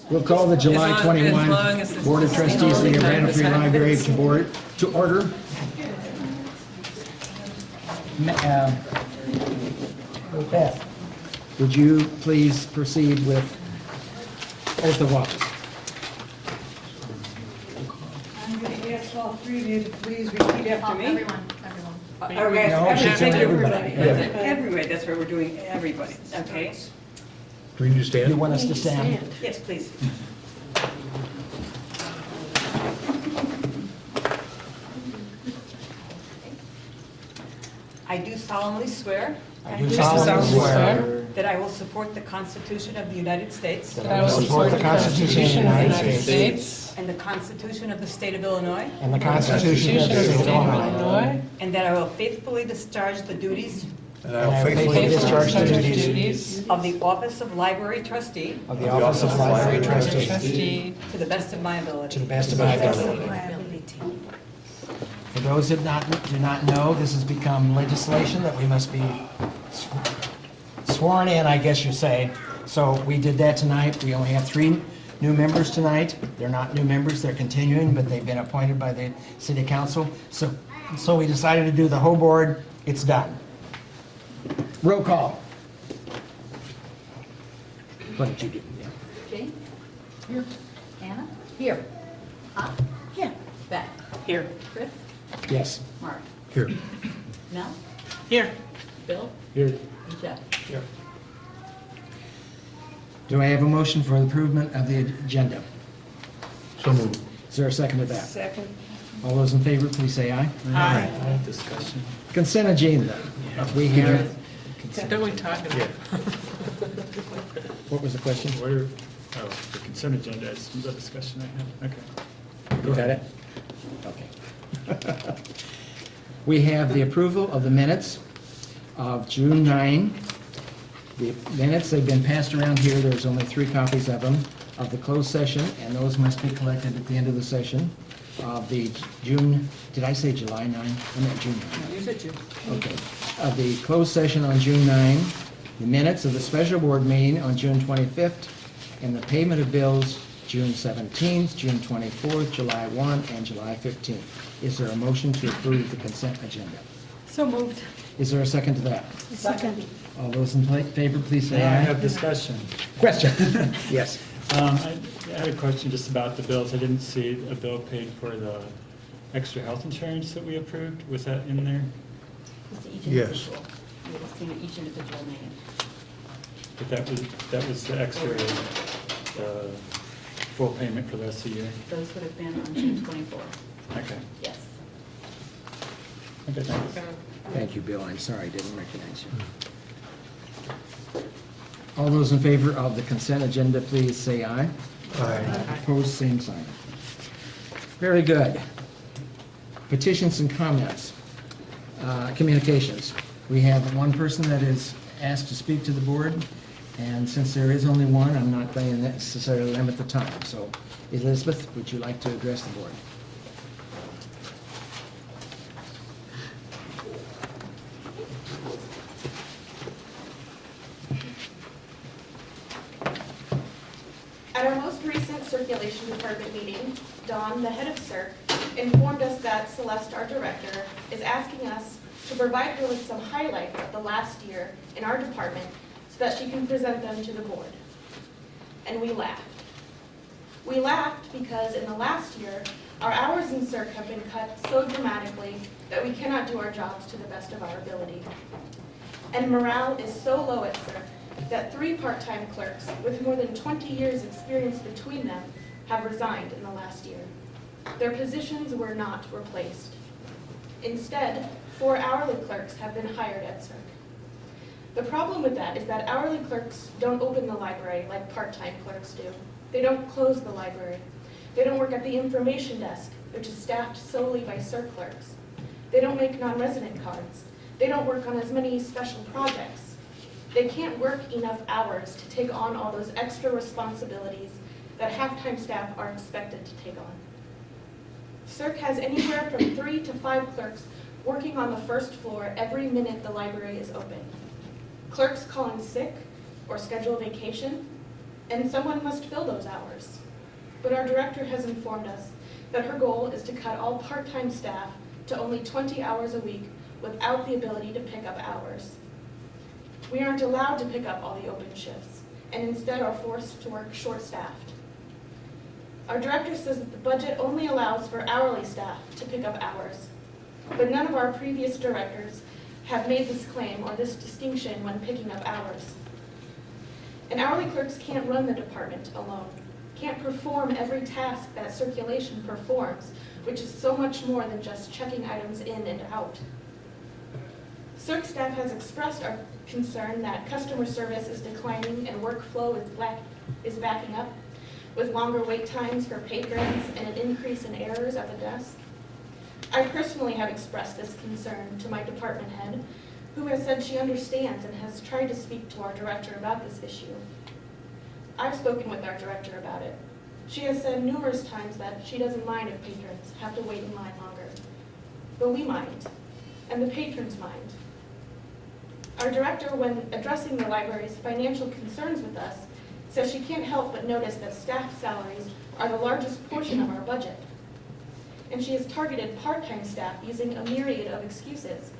We'll call the July As 21 long as it's Board of Trustees of the Urbana Free Library to order. Beth, would you please proceed with oath of office? I'm going to ask all three of you to please repeat after me. Everyone. No, she said everybody. Everybody, that's where we're doing everybody, okay? Can you stand? You want us to stand? Yes, please. I do solemnly swear I do solemnly swear that I will support the Constitution of the United States that I will support the Constitution of the United States and the Constitution of the State of Illinois, and the Constitution of the State of Illinois, and that I will faithfully discharge the duties And and I will faithfully discharge the duties of the office of Library Trustee of the Office of Library Trustee to the best of my to ability. the best of my ability. For those that do not know, this has become legislation that we must be sworn in, I guess you say. So we did that tonight. We only have 3 new members tonight. They're not new members, they're continuing, but they've been appointed by the city council. So we decided to do the whole board. It's done. Roll call. What did you do? Jane? Here. Anna? Here. Huh? Here. Beth? Here. Chris? Yes. Mark? Here. Mel? Here. Bill? Here. And Jeff? Do I have a motion for the improvement of the agenda? So moved. Is there a second to that? Second. All those in favor, please say aye. Aye. Discussion. Consent agenda. We have, Don't we talk about? what was the question? The consent agenda is the discussion I had. Okay. Is that it? Okay. We have the approval of the minutes of June 9. The minutes, they've been passed around here. There's only 3 copies of them, of the closed session, and those must be collected at the end of the session. Of the June, did I say July 9? I meant June 9. You said you. Okay. Of the closed session on June 9, the minutes of the special board meeting on June 25th, and the payment of bills June 17th, June 24th, July 1, and July 15th. Is there a motion to approve the consent agenda? So moved. Is there a second to that? Second. All those in favor, please say I aye. have discussion. Question? Yes. I had a question just about the bills. I didn't see a bill paid for the extra health insurance that we approved. Was that in there? It's each Yes. individual. You will see each individual name. But that was the extra full payment for the rest of the year? Those would have been on June 24. Okay. Yes. Okay, thanks. Thank you, Bill. I'm sorry, I didn't recognize you. All those in favor of the consent agenda, please say aye. Aye. Opposed, same sign. Very good. Petitions and comments. Communications. We have one person that is asked to speak to the board, and since there is only one, I'm not going to necessarily limit the time. So, Elizabeth, would you like to address the board? At our most recent circulation department meeting, Dawn, the head of CIRC, informed us that Celeste, our director, is asking us to provide her with some highlights of the last year in our department so that she can present them to the board. And we laughed. We laughed because in the last year, our hours in CIRC have been cut so dramatically that we cannot do our jobs to the best of our ability. And morale is so low at CIRC that 3 part-time clerks with more than 20 years experience between them have resigned in the last year. Their positions were not replaced. Instead, 4 hourly clerks have been hired at CIRC. The problem with that is that hourly clerks don't open the library like part-time clerks do. They don't close the library. They don't work at the information desk, which is staffed solely by CIRC clerks. They don't make non-resident cards. They don't work on as many special projects. They can't work enough hours to take on all those extra responsibilities that half-time staff are expected to take on. CIRC has anywhere from 3 to 5 clerks working on the first floor every minute the library is open. Clerks calling sick or schedule vacation, and someone must fill those hours. But our director has informed us that her goal is to cut all part-time staff to only 20 hours a week without the ability to pick up hours. We aren't allowed to pick up all the open shifts, and instead are forced to work short-staffed. Our director says that the budget only allows for hourly staff to pick up hours, but none of our previous directors have made this claim or this distinction when picking up hours. And hourly clerks can't run the department alone, can't perform every task that circulation performs, which is so much more than just checking items in and out. CERC staff has expressed our concern that customer service is declining and workflow is backing up, with longer wait times for patrons and an increase in errors at the desk. I personally have expressed this concern to my department head, who has said she understands and has tried to speak to our director about this issue. I've spoken with our director about it. She has said numerous times that she doesn't mind if patrons have to wait in line longer. But we mind, and the patrons mind. Our director, when addressing the library's financial concerns with us, says she can't help but notice that staff salaries are the largest portion of our budget. And she has targeted part-time staff using a myriad of excuses,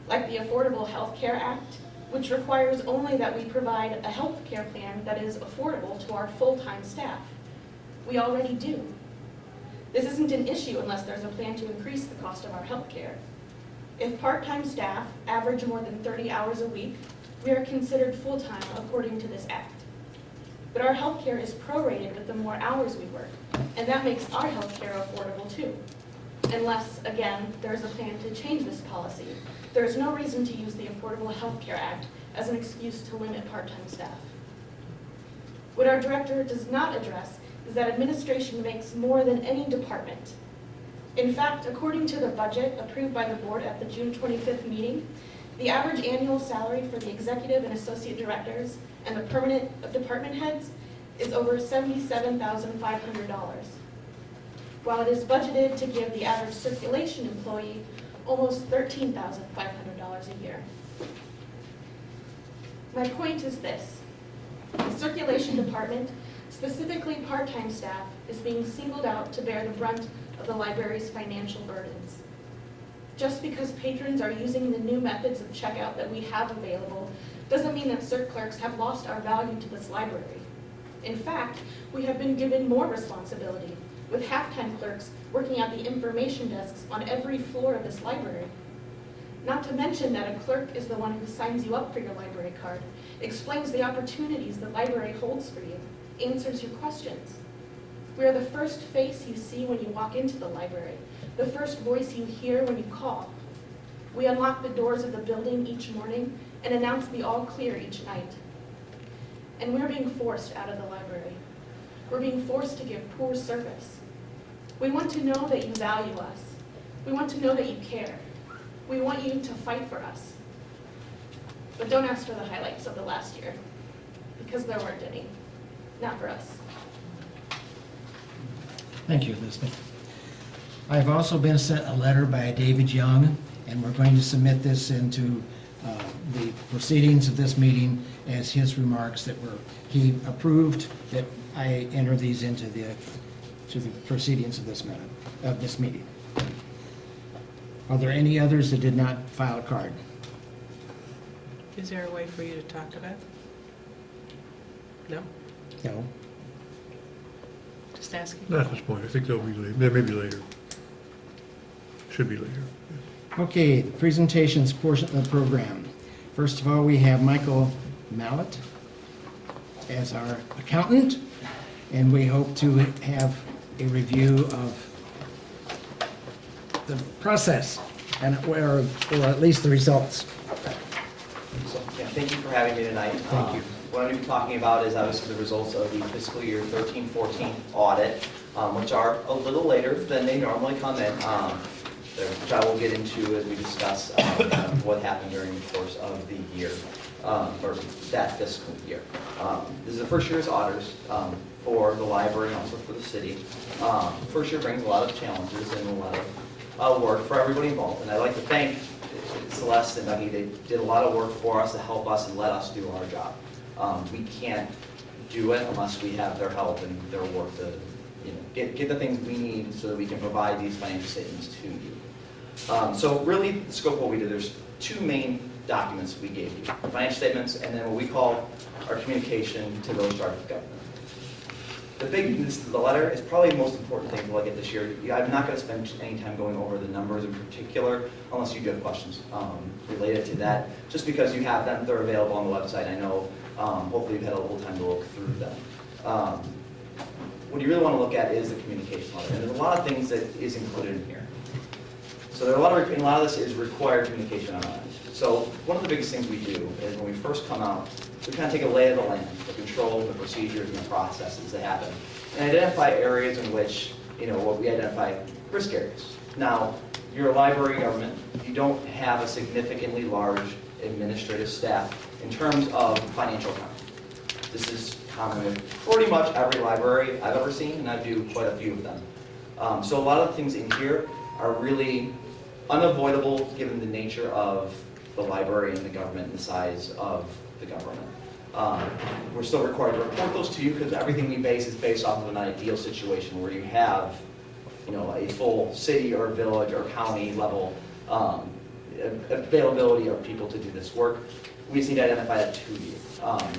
like the Affordable Health Care Act, which requires only that we provide a health care plan that is affordable to our full-time staff. We already do. This isn't an issue unless there's a plan to increase the cost of our health care. If part-time staff average more than 30 hours a week, we are considered full-time according to this act. But our health care is prorated with the more hours we work, and that makes our health care affordable too. Unless, again, there is a plan to change this policy, there is no reason to use the Affordable Health Care Act as an excuse to limit part-time staff. What our director does not address is that administration makes more than any department. In fact, according to the budget approved by the board at the June 25th meeting, the average annual salary for the executive and associate directors and the permanent department heads is over $77,500, while it is budgeted to give the average circulation employee almost $13,500 a year. My point is this: the circulation department, specifically part-time staff, is being singled out to bear the brunt of the library's financial burdens. Just because patrons are using the new methods of checkout that we have available doesn't mean that CERC clerks have lost our value to this library. In fact, we have been given more responsibility, with half-time clerks working at the information desks on every floor of this library. Not to mention that a clerk is the one who signs you up for your library card, explains the opportunities the library holds for you, answers your questions. We are the first face you see when you walk into the library, the first voice you hear when you call. We unlock the doors of the building each morning and announce the all clear each night. And we're being forced out of the library. We're being forced to give poor service. We want to know that you value us. We want to know that you care. We want you to fight for us. But don't ask for the highlights of the last year, because there weren't any. Not for us. Thank you, Elizabeth. I have also been sent a letter by David Young, and we're going to submit this into the proceedings of this meeting as his remarks that he approved that I enter these into the proceedings of this meeting. Are there any others that did not file a card? Is there a way for you to talk about? No? No. Just asking. Not at this point. I think they'll be later. There may be later. Should be later. Okay, the presentations portion of the program. First of all, we have Michael Mallett as our accountant, and we hope to have a review of the process or at least the results. So, yeah, thank you for having me tonight. Thank you. What I'm going to be talking about is obviously the results of the fiscal year 13-14 audit, which are a little later than they normally come in, which I will get into as we discuss what happened during the course of the year, or that fiscal year. This is the first year as auditors for the library and also for the city. First year brings a lot of challenges and a lot of work for everybody involved, and I'd like to thank Celeste and Dougie. They did a lot of work for us to help us and let us do our job. We can't do it unless we have their help and their work to, get the things we need so that we can provide these financial statements to you. So really, the scope of what we did, there's two main documents we gave you, financial statements and then what we call our communication to those charged with government. The letter is probably the most important thing to look at this year. I'm not going to spend any time going over the numbers in particular unless you do have questions related to that. Just because you have them, they're available on the website. I know hopefully you've had a little time to look through them. What you really want to look at is the communication letter. And there's a lot of things that is included in here. So there are a lot of this is required communication on our end. So one of the biggest things we do is when we first come out, we kind of take a lay of the land, the controls, the procedures, and the processes that happen, and identify areas in which, what we identify risk areas. Now, you're a library government. You don't have a significantly large administrative staff in terms of financial accounting. This is common with pretty much every library I've ever seen, and I do quite a few of them. So a lot of the things in here are really unavoidable given the nature of the library and the government and the size of the government. We're still required to report those to you because everything we base is based off of an ideal situation where you have, a full city or village or county level availability of people to do this work. We just need to identify that to you.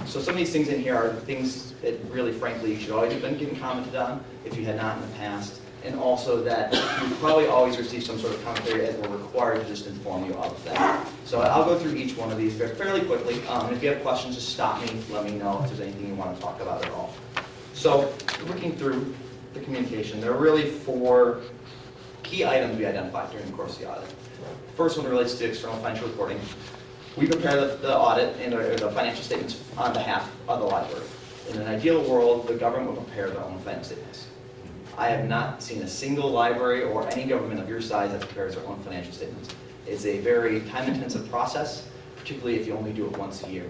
So some of these things in here are things that really, frankly, you should always have been getting commented on if you had not in the past. And also that you probably always receive some sort of commentary as we're required to just inform you of that. So I'll go through each one of these fairly quickly. If you have questions, just stop me, let me know if there's anything you want to talk about at all. So looking through the communication, there are really 4 key items we identified during the course of the audit. The first one relates to external financial reporting. We prepare the audit and the financial statements on behalf of the library. In an ideal world, the government would prepare their own financial statements. I have not seen a single library or any government of your size that prepares their own financial statements. It's a very time-intensive process, particularly if you only do it once a year.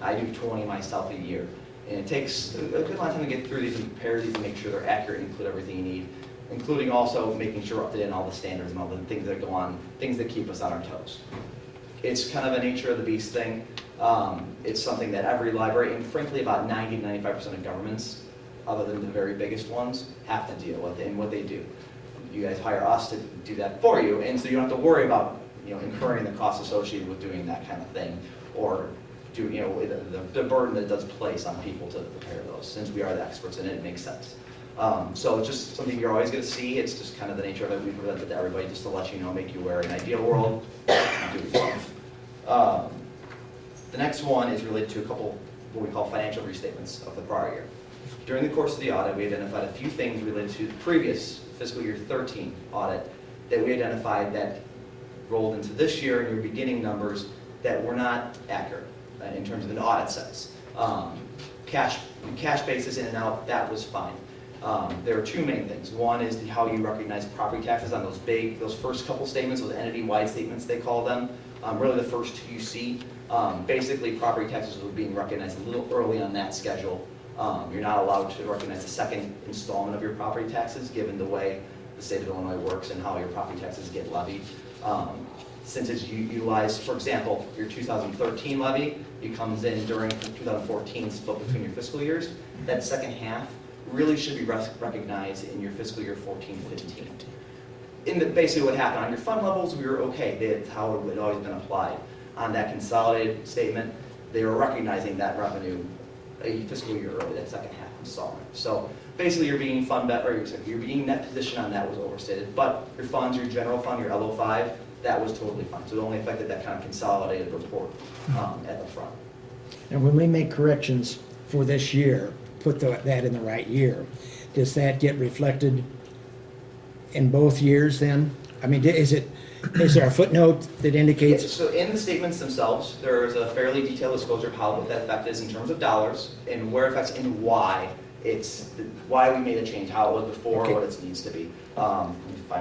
I do 20 myself a year. And it takes a good amount of time to get through these and prepare these and make sure they're accurate and include everything you need, including also making sure we're up to date on all the standards and all the things that go on, things that keep us on our toes. It's kind of a nature of the beast thing. It's something that every library, and frankly about 90 to 95% of governments, other than the very biggest ones, have to deal with. And what they do, you guys hire us to do that for you, and so you don't have to worry about incurring the costs associated with doing that kind of thing, or do the burden that it does place on people to prepare those. Since we are the experts in it, it makes sense. So it's just something you're always going to see. It's just kind of the nature of it. We present it to everybody just to let you know, make you aware. In an ideal world, you do it yourself. The next one is related to a couple what we call financial restatements of the prior year. During the course of the audit, we identified a few things related to the previous fiscal year 13 audit that we identified that rolled into this year in your beginning numbers that were not accurate in terms of an audit sense. Cash basis in and out, that was fine. There are 2 main things. One is how you recognize property taxes on those first couple statements, those entity-wide statements they call them. Really the first 2 you see. Basically, property taxes were being recognized a little early on that schedule. You're not allowed to recognize the second installment of your property taxes, given the way the state of Illinois works and how your property taxes get levied. Since it's utilized, for example, your 2013 levy, it comes in during 2014 split between your fiscal years. That second half really should be recognized in your fiscal year 14-15. Basically what happened, on your fund levels, we were okay. That's how it had always been applied. On that consolidated statement, they were recognizing that revenue a fiscal year early, that second half installment. So basically your beginning your beginning net position on that was overstated, but your funds, your general fund, your LO5, that was totally fine. So it only affected that kind of consolidated report at the front. And when we make corrections for this year, put that in the right year, does that get reflected in both years then? I mean, is there a footnote that indicates? Yeah, so in the statements themselves, there is a fairly detailed disclosure of what that effect is in terms of dollars and where it affects and why we made a change, how it was before, what it needs to be. You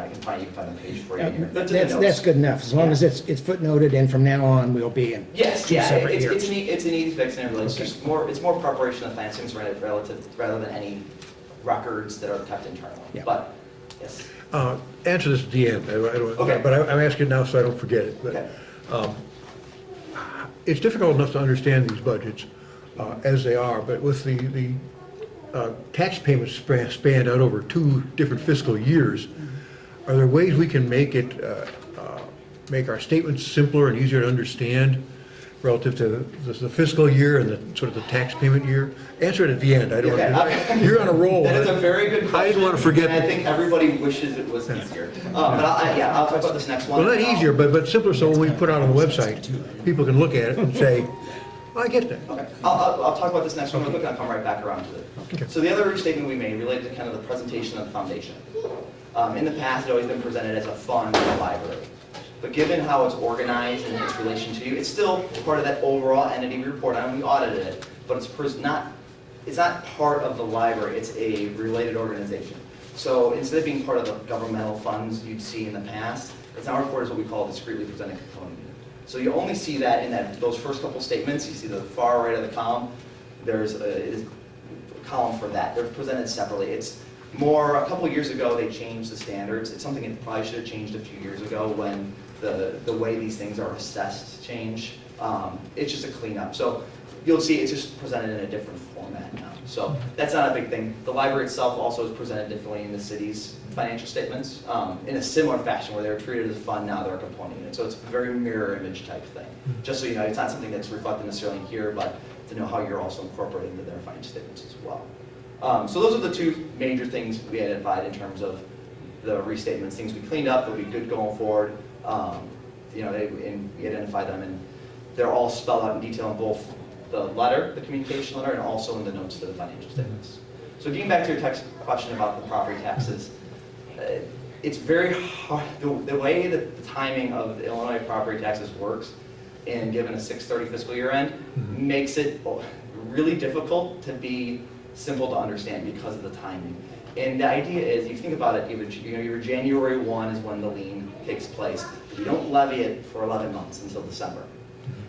can find the page for you here. That's good enough, as long as it's footnoted, and from now on, we'll be in two separate years. It's an easy fix, and it's just more preparation of financial statements rather than any records that are kept internally. Yeah. But yes. Answer this at the end. Okay. But I'm asking now so I don't forget it. But, Okay. it's difficult enough to understand these budgets as they are, but with the tax payments spanned out over 2 different fiscal years, are there ways we can make make our statements simpler and easier to understand relative to the fiscal year and the sort of the tax payment year? Answer it at the end. I don't. Okay. You're on a roll. That is a very good question. I didn't want to forget. And I think everybody wishes it was easier. But I'll talk about this next one. Well, not easier, but simpler, so when we put it on the website, people can look at it and say, I get that. Okay, I'll talk about this next one real quick, and I'll come right back around to it. Okay. So the other restatement we made related to kind of the presentation of the foundation. In the past, it's always been presented as a fund in the library. But given how it's organized and its relation to you, it's still part of that overall entity we report on. We audited it, but it's not part of the library. It's a related organization. So instead of being part of the governmental funds you'd see in the past, it's now reported as what we call a discretely presented component unit. So you only see that in those first couple statements. You see the far right of the column. There's a column for that. They're presented separately. It's more, a couple years ago, they changed the standards. It's something that probably should have changed a few years ago when the way these things are assessed changed. It's just a cleanup. So you'll see it's just presented in a different format now. So that's not a big thing. The library itself also is presented differently in the city's financial statements in a similar fashion where they're treated as a fund, now they're a component unit. So it's a very mirror image type thing. Just so you know, it's not something that's reflected necessarily here, but to know how you're also incorporating into their financial statements as well. So those are the 2 major things we identified in terms of the restatements, things we cleaned up that'll be good going forward. And we identified them, and they're all spelled out in detail in both the letter, the communication letter, and also in the notes to the financial statements. So getting back to your text question about the property taxes, it's very hard, the way that the timing of the Illinois property taxes works, and given a 6/30 fiscal year end, makes it really difficult to be simple to understand because of the timing. And the idea is, you think about it, your January 1 is when the lien takes place. You don't levy it for 11 months until December.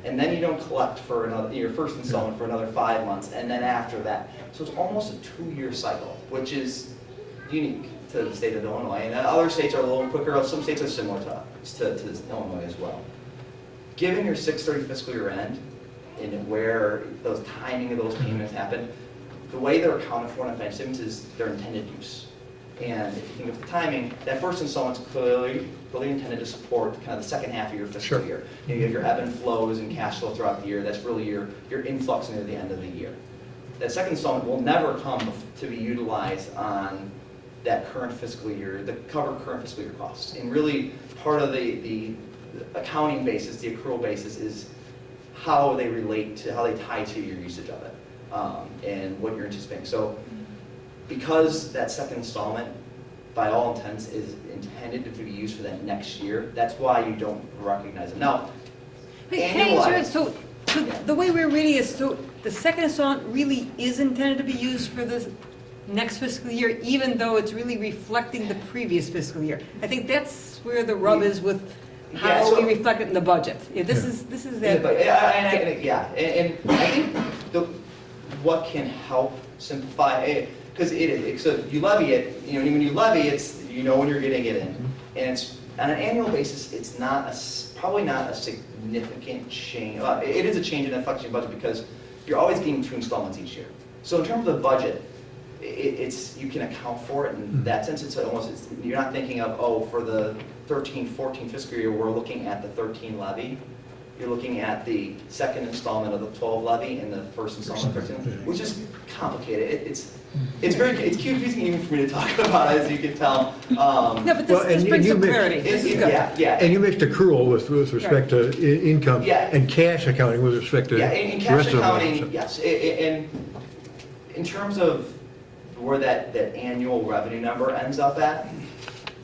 And then you don't collect for your first installment for another 5 months, and then after that. So it's almost a 2-year cycle, which is unique to the state of Illinois. And other states are a little quicker. Some states are similar to Illinois as well. Given your 6/30 fiscal year end, and where those timing of those payments happen, the way they're accounted for in a financial statements is their intended use. And if you think of the timing, that first installment's clearly intended to support kind of the second half of your fiscal year. You have your ebb and flows and cash flow throughout the year. That's really your influx near the end of the year. That second installment will never come to be utilized on that current fiscal year, the cover current fiscal year costs. And really, part of the accounting basis, the accrual basis, is how they relate to, how they tie to your usage of it, and what you're anticipating. So because that second installment, by all intents, is intended to be used for that next year, that's why you don't recognize it. Now, So the way we're reading is, so the second installment really is intended to be used for the next fiscal year, even though it's really reflecting the previous fiscal year. I think that's where the rub is with how we reflect it in the budget. Yeah, this is that. And I think what can help simplify, because so you levy it, when you levy, it's, when you're getting it in. And it's, on an annual basis, it's probably not a significant change. It is a change in the flexion budget because you're always getting 2 installments each year. So in terms of the budget, you can account for it in that sense. You're not thinking of, for the 13-14 fiscal year, we're looking at the 13 levy. You're looking at the second installment of the 12 levy and the first installment of 13, which is complicated. It's confusing even for me to talk about, as you can tell. No, but this brings some clarity. This is good. Yeah. And you mixed accrual with respect to income and cash accounting with respect to in the cash rest of accounting, them. yes. And in terms of where that annual revenue number ends up at,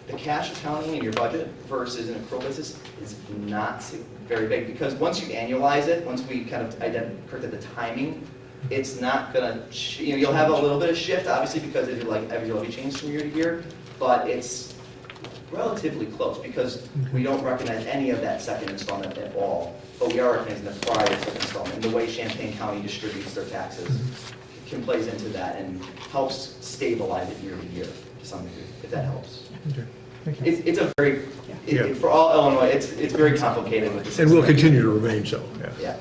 the cash accounting in your budget versus an accrual basis is not very big, because once you annualize it, once we kind of corrected the timing, it's not going to, you'll have a little bit of shift, obviously, because if every levy changes from year to year, but it's relatively close because we don't recognize any of that second installment at all, but we are recognizing the prior second installment. And the way Champaign County distributes their taxes can plays into that and helps stabilize it year to year to some degree, if that helps. Okay. Thank you. It's a very, for all Illinois, it's very complicated with this. And will continue to remain so, Yeah.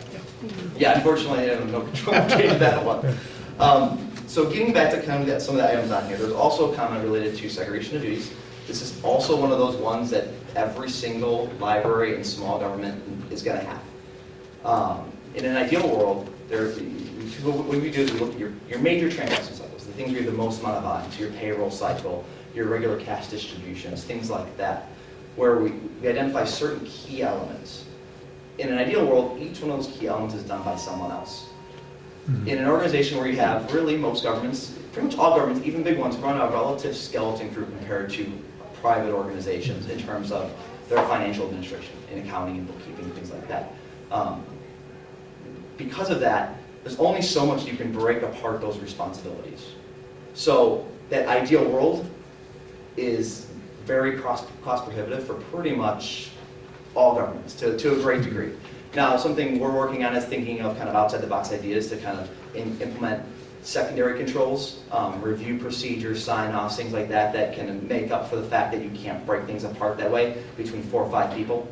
Yeah, unfortunately, I have no control to change that one. So getting back to kind of some of the items on here, there's also a comment related to segregation of duties. This is also one of those ones that every single library and small government is going to have. In an ideal world, what we do is we look at your major transaction cycles, the things where you have the most amount of volume, so your payroll cycle, your regular cash distributions, things like that, where we identify certain key elements. In an ideal world, each one of those key elements is done by someone else. In an organization where you have really most governments, pretty much all governments, even big ones, run a relative skeleton crew compared to private organizations in terms of their financial administration and accounting and bookkeeping and things like that. Because of that, there's only so much you can break apart those responsibilities. So that ideal world is very cost prohibitive for pretty much all governments to a great degree. Now, something we're working on is thinking of kind of outside the box ideas to kind of implement secondary controls, review procedures, sign-offs, things like that, that can make up for the fact that you can't break things apart that way between 4 or 5 people.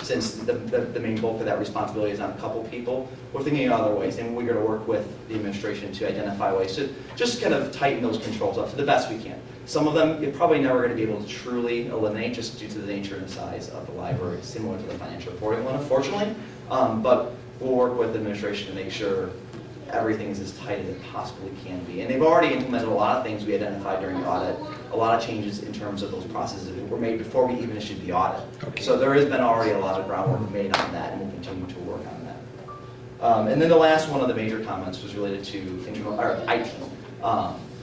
Since the main bulk of that responsibility is on a couple people, we're thinking of other ways, and we're going to work with the administration to identify ways to just kind of tighten those controls up to the best we can. Some of them you're probably never going to be able to truly eliminate just due to the nature and the size of the library, similar to the financial reporting one, unfortunately. But we'll work with the administration to make sure everything is as tight as it possibly can be. And they've already implemented a lot of things we identified during the audit, a lot of changes in terms of those processes that were made before we even issued the audit. Okay. So there has been already a lot of groundwork made on that, and we'll continue to work on that. And then the last one of the major comments was related to internal, or IT.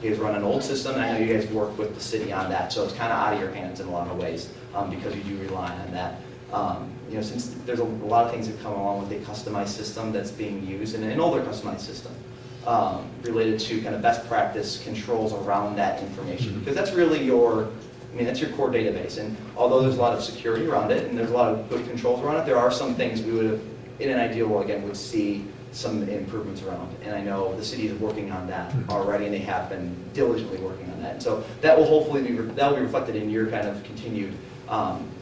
You guys run an old system, and I know you guys work with the city on that, so it's kind of out of your hands in a lot of ways because you do rely on that. Since there's a lot of things that come along with a customized system that's being used in an older customized system related to kind of best practice controls around that information, because that's really that's your core database. And although there's a lot of security around it and there's a lot of good controls around it, there are some things we would have, in an ideal world, again, would see some improvements around. And I know the city is working on that already, and they have been diligently working on that. And so that will hopefully be reflected in your kind of continued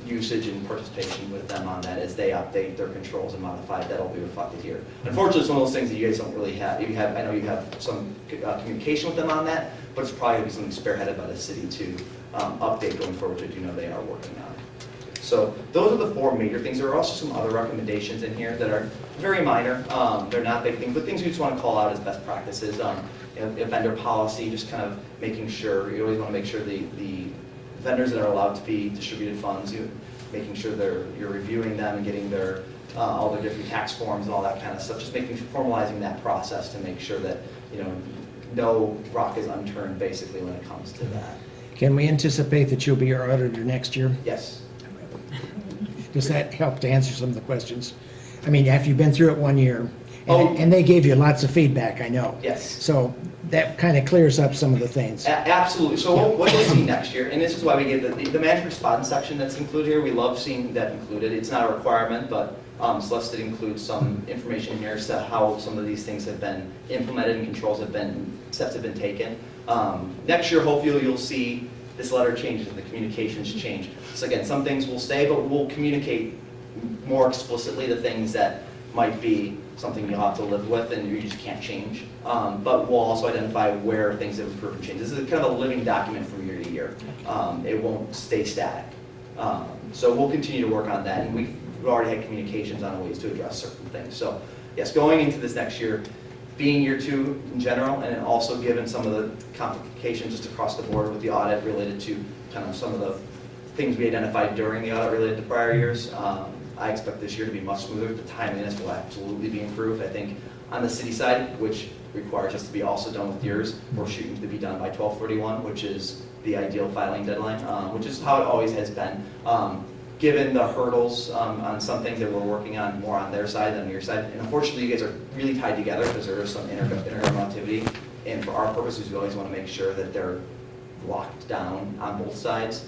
usage and participation with them on that as they update their controls and modify it. That'll be reflected here. Unfortunately, it's one of those things that you guys don't really have. I know you have some communication with them on that, but it's probably going to be something spearheaded by the city to update going forward, which I do know they are working on. So those are the 4 major things. There are also some other recommendations in here that are very minor. They're not big things, but things we just want to call out as best practices. Vendor policy, just kind of making sure, you always want to make sure the vendors that are allowed to be distributed funds, making sure you're reviewing them and getting their all their different tax forms and all that kind of stuff. Just formalizing that process to make sure that no rock is unturned basically when it comes to that. Can we anticipate that you'll be our auditor next year? Yes. Does that help to answer some of the questions? I mean, after you've been through it 1 year, Oh. and they gave you lots of feedback, I know. Yes. So that kind of clears up some of the things. Absolutely. So what you'll see next year, and this is why we gave the management response section that's included here, we love seeing that included. It's not a requirement, but Celeste did include some information here as to how some of these things have been implemented and steps have been taken. Next year, hopefully, you'll see this letter changes and the communications change. So again, some things will stay, but we'll communicate more explicitly the things that might be something you'll have to live with and you just can't change. But we'll also identify where things have improved and changed. This is kind of a living document from year to year. It won't stay static. So we'll continue to work on that, and we've already had communications on ways to address certain things. So yes, going into this next year, being year 2 in general, and then also given some of the complications just across the board with the audit related to kind of some of the things we identified during the audit related to prior years, I expect this year to be much smoother. The timeliness will absolutely be improved. I think on the city side, which requires us to be also done with yours, we're shooting to be done by 12/31, which is the ideal filing deadline, which is how it always has been. Given the hurdles on some things that we're working on more on their side than on your side, and unfortunately you guys are really tied together because there is some intergovernmentality, and for our purposes we always want to make sure that they're locked down on both sides.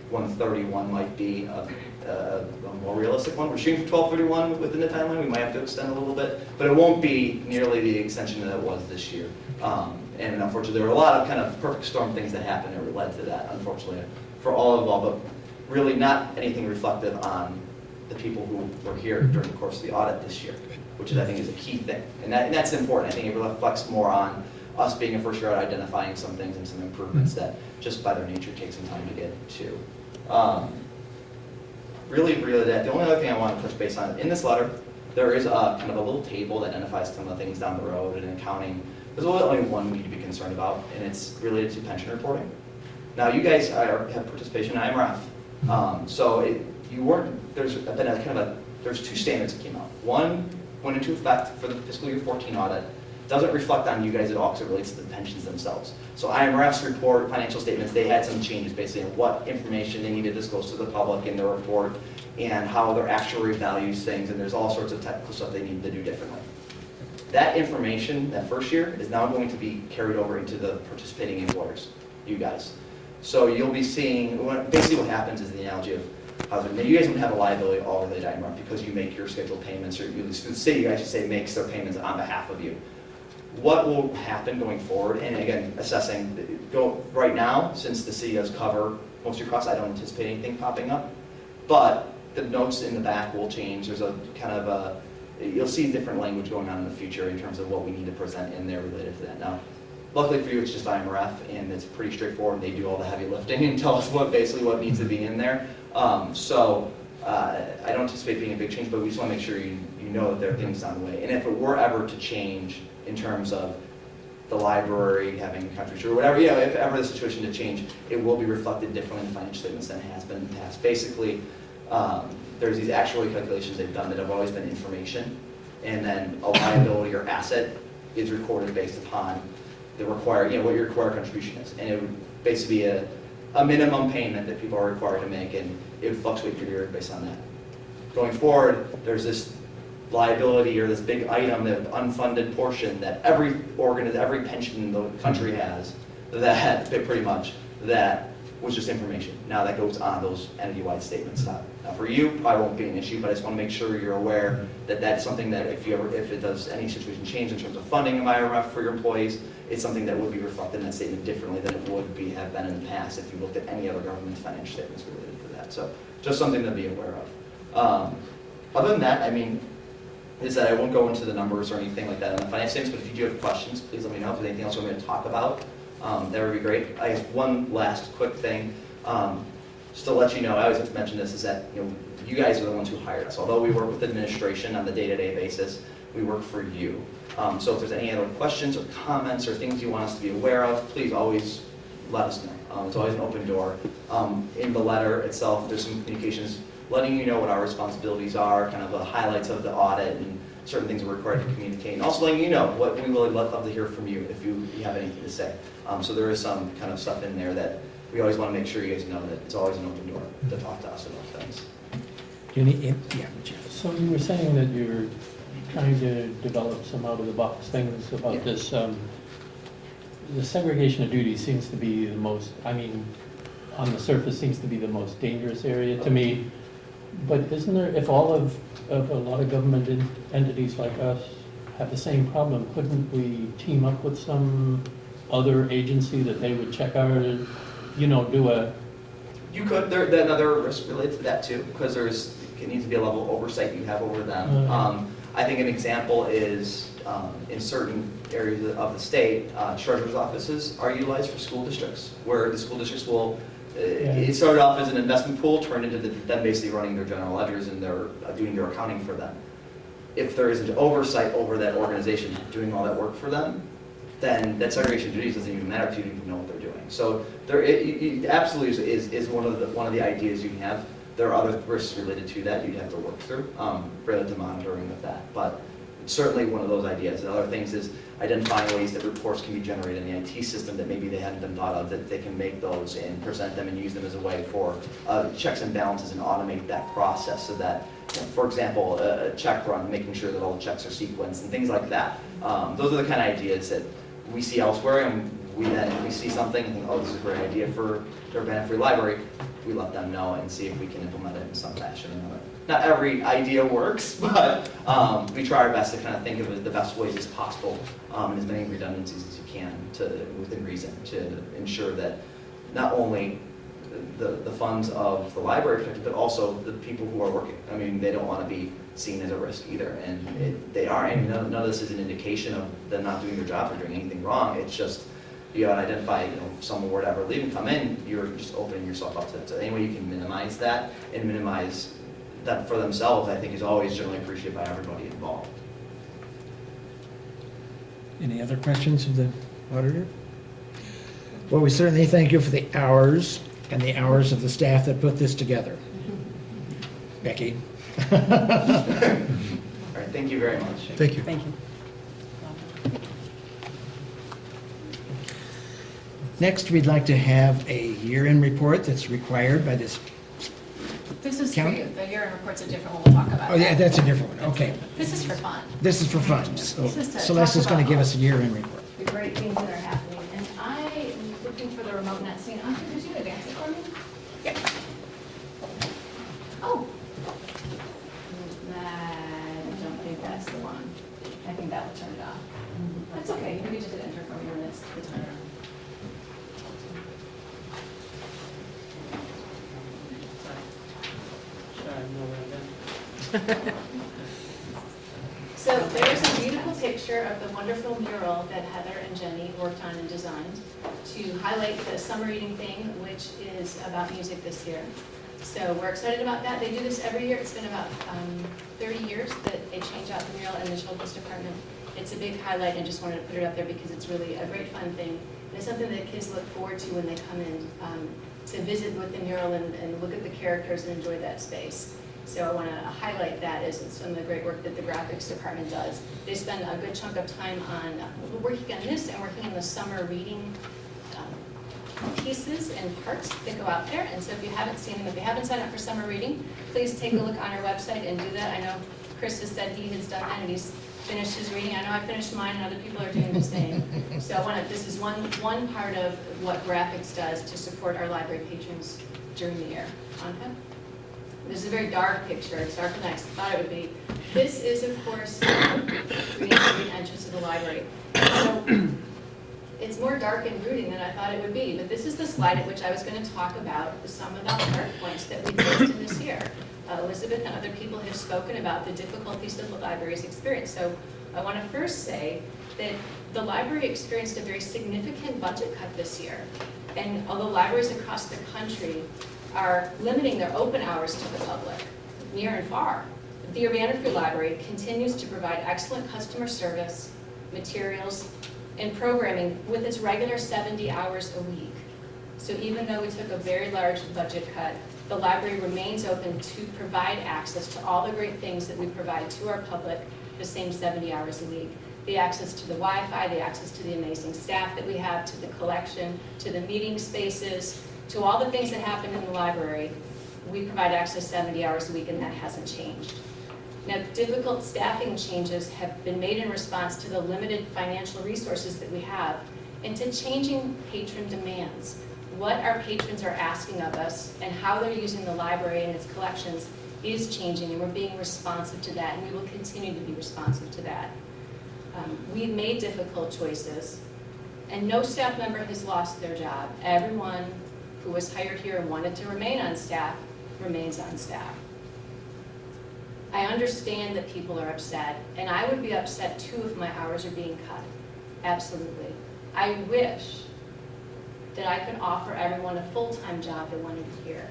131 might be a more realistic one. We're shooting for 12/31 within the timeline. We might have to extend a little bit, but it won't be nearly the extension that it was this year. And unfortunately, there were a lot of kind of perfect storm things that happened that led to that, unfortunately, for all involved, but really not anything reflective on the people who were here during the course of the audit this year, which I think is a key thing. And that's important. I think it reflects more on us being a first year at identifying some things and some improvements that just by their nature take some time to get to. Really, the only other thing I want to touch base on, in this letter, there is a kind of a little table that identifies some of the things down the road in accounting. There's only one we need to be concerned about, and it's related to pension reporting. Now, you guys have participation in IMRF, so you weren't. There's been a kind of there's two standards that came out. One went into effect for the fiscal year 14 audit. Doesn't reflect on you guys at all because it relates to the pensions themselves. So IMRF's report, financial statements, they had some changes basically on what information they need to disclose to the public in their report and how their actuary values things, and there's all sorts of technical stuff they need to do differently. That information, that first year, is now going to be carried over into the participating employers, you guys. So you'll be seeing, basically what happens is the analogy of, now you guys don't have a liability all related to IMRF because you make your scheduled payments, or the city, I should say, makes their payments on behalf of you. What will happen going forward, and again, assessing, right now, since the city does cover most of your costs, I don't anticipate anything popping up, but the notes in the back will change. There's a kind of a, you'll see different language going on in the future in terms of what we need to present in there related to that. Now, luckily for you, it's just IMRF, and it's pretty straightforward. They do all the heavy lifting and tell us basically what needs to be in there. I don't anticipate being a big change, but we just want to make sure you know that there are things on the way. And if it were ever to change in terms of the library having countries or whatever, if ever the situation to change, it will be reflected differently in the financial statements than it has been in the past. Basically, there's these actual calculations they've done that have always been information, and then a liability or asset is recorded based upon the required, what your required contribution is. And it would basically be a minimum payment that people are required to make, and it would fluctuate year to year based on that. Going forward, there's this liability or this big item, the unfunded portion that every pension in the country has, that pretty much, that was just information. Now that goes on those entity-wide statements. Now for you, probably won't be an issue, but I just want to make sure you're aware that that's something that if it does any situation change in terms of funding of IRF for your employees, it's something that would be reflected in that statement differently than it would have been in the past if you looked at any other government financial statements related to that. So just something to be aware of. Other than that, is that I won't go into the numbers or anything like that in the finance statements, but if you do have questions, please let me know. If there's anything else you want me to talk about, that would be great. I guess one last quick thing, just to let you know, I always have to mention this, is that you guys are the ones who hired us. Although we work with administration on the day-to-day basis, we work for you. So if there's any other questions or comments or things you want us to be aware of, please always let us know. It's always an open door. In the letter itself, there's some communications letting you know what our responsibilities are, kind of the highlights of the audit and certain things we're required to communicate, and also letting you know what we really love to hear from you if you have anything to say. So there is some kind of stuff in there that we always want to make sure you guys know that it's always an open door to talk to us about things. Do you need, Jeff? So you were saying that you're trying to develop some out-of-the-box things about this. The segregation of duties seems to be the most, on the surface seems to be the most dangerous area to me. But isn't there, if all of a lot of government entities like us have the same problem, couldn't we team up with some other agency that they would check our, do a... You could, another risk related to that too, because it needs to be a level of oversight you have over them. I think an example is in certain areas of the state, treasurer's offices are utilized for school districts, where the school districts will, it started off as an investment pool, turned into them basically running their general ledgers and they're doing their accounting for them. If there is an oversight over that organization doing all that work for them, then that segregation of duties doesn't even matter to you, you don't even know what they're doing. So it absolutely is one of the ideas you can have. There are other risks related to that you'd have to work through related to monitoring of that. But it's certainly one of those ideas. And other things is identifying ways that reports can be generated in the IT system that maybe they hadn't been thought of, that they can make those and present them and use them as a way for checks and balances and automate that process so that, for example, a check run, making sure that all the checks are sequenced and things like that. Those are the kind of ideas that we see elsewhere, and if we see something and think, oh, this is a great idea for the Urbana Free Library, we let them know and see if we can implement it in some fashion or another. Not every idea works, but we try our best to kind of think of it the best ways as possible and as many redundancies as you can within reason to ensure that not only the funds of the library, but also the people who are working. I mean, they don't want to be seen as a risk either, and they are. And none of this is an indication of them not doing their job or doing anything wrong. It's just you gotta identify, if someone were to ever leave and come in, you're just opening yourself up to any way you can minimize that and minimize that for themselves. I think is always generally appreciated by everybody involved. Any other questions of the auditor? Well, we certainly thank you for the hours and the hours of the staff that put this together. Becky? All right, thank you very much. Thank you. Thank you. Next, we'd like to have a year-end report that's required by this. This is for Count? you. The year-end report's a different one. We'll talk about Oh, yeah, that. that's a different one, okay. This is for fun. This is for fun. So This is to Celeste talk is going to about give us a year-end report. The great things that are happening. And I am looking for the remote net scene. Could you advance it for me? Yeah. Oh. I don't think that's the one. I think that will turn it off. That's okay. You can just hit enter for me when it's the timer. So there's a beautiful picture of the wonderful mural that Heather and Jenny worked on and designed to highlight the summer reading thing, which is about music this year. So we're excited about that. They do this every year. It's been about 30 years that they change out the mural in the children's department. It's a big highlight, and just wanted to put it up there because it's really a great fun thing. And it's something that kids look forward to when they come in to visit with the mural and look at the characters and enjoy that space. So I want to highlight that as some of the great work that the graphics department does. They spend a good chunk of time on working on this and working on the summer reading pieces and parts that go out there. And so if you haven't seen them, if you haven't signed up for summer reading, please take a look on our website and do that. I know Chris has said he has done that and he's finished his reading. I know I finished mine and other people are doing the same. So I want to, this is one part of what graphics does to support our library patrons during the year. Anka? This is a very dark picture. It's darker than I thought it would be. This is, of course, the entrance of the library. So it's more dark and brooding than I thought it would be. But this is the slide at which I was going to talk about some of the hard points that we faced in this year. Elizabeth and other people have spoken about the difficulties that the library's experienced. So I want to first say that the library experienced a very significant budget cut this year. And although libraries across the country are limiting their open hours to the public, near and far, the Urbana Free Library continues to provide excellent customer service, materials, and programming with its regular 70 hours a week. So even though we took a very large budget cut, the library remains open to provide access to all the great things that we provide to our public the same 70 hours a week. The access to the Wi-Fi, the access to the amazing staff that we have, to the collection, to the meeting spaces, to all the things that happen in the library. We provide access 70 hours a week, and that hasn't changed. Now, difficult staffing changes have been made in response to the limited financial resources that we have and to changing patron demands. What our patrons are asking of us and how they're using the library and its collections is changing, and we're being responsive to that, and we will continue to be responsive to that. We've made difficult choices, and no staff member has lost their job. Everyone who was hired here and wanted to remain on staff remains on staff. I understand that people are upset, and I would be upset too if my hours are being cut. Absolutely. I wish that I could offer everyone a full-time job that wanted it here.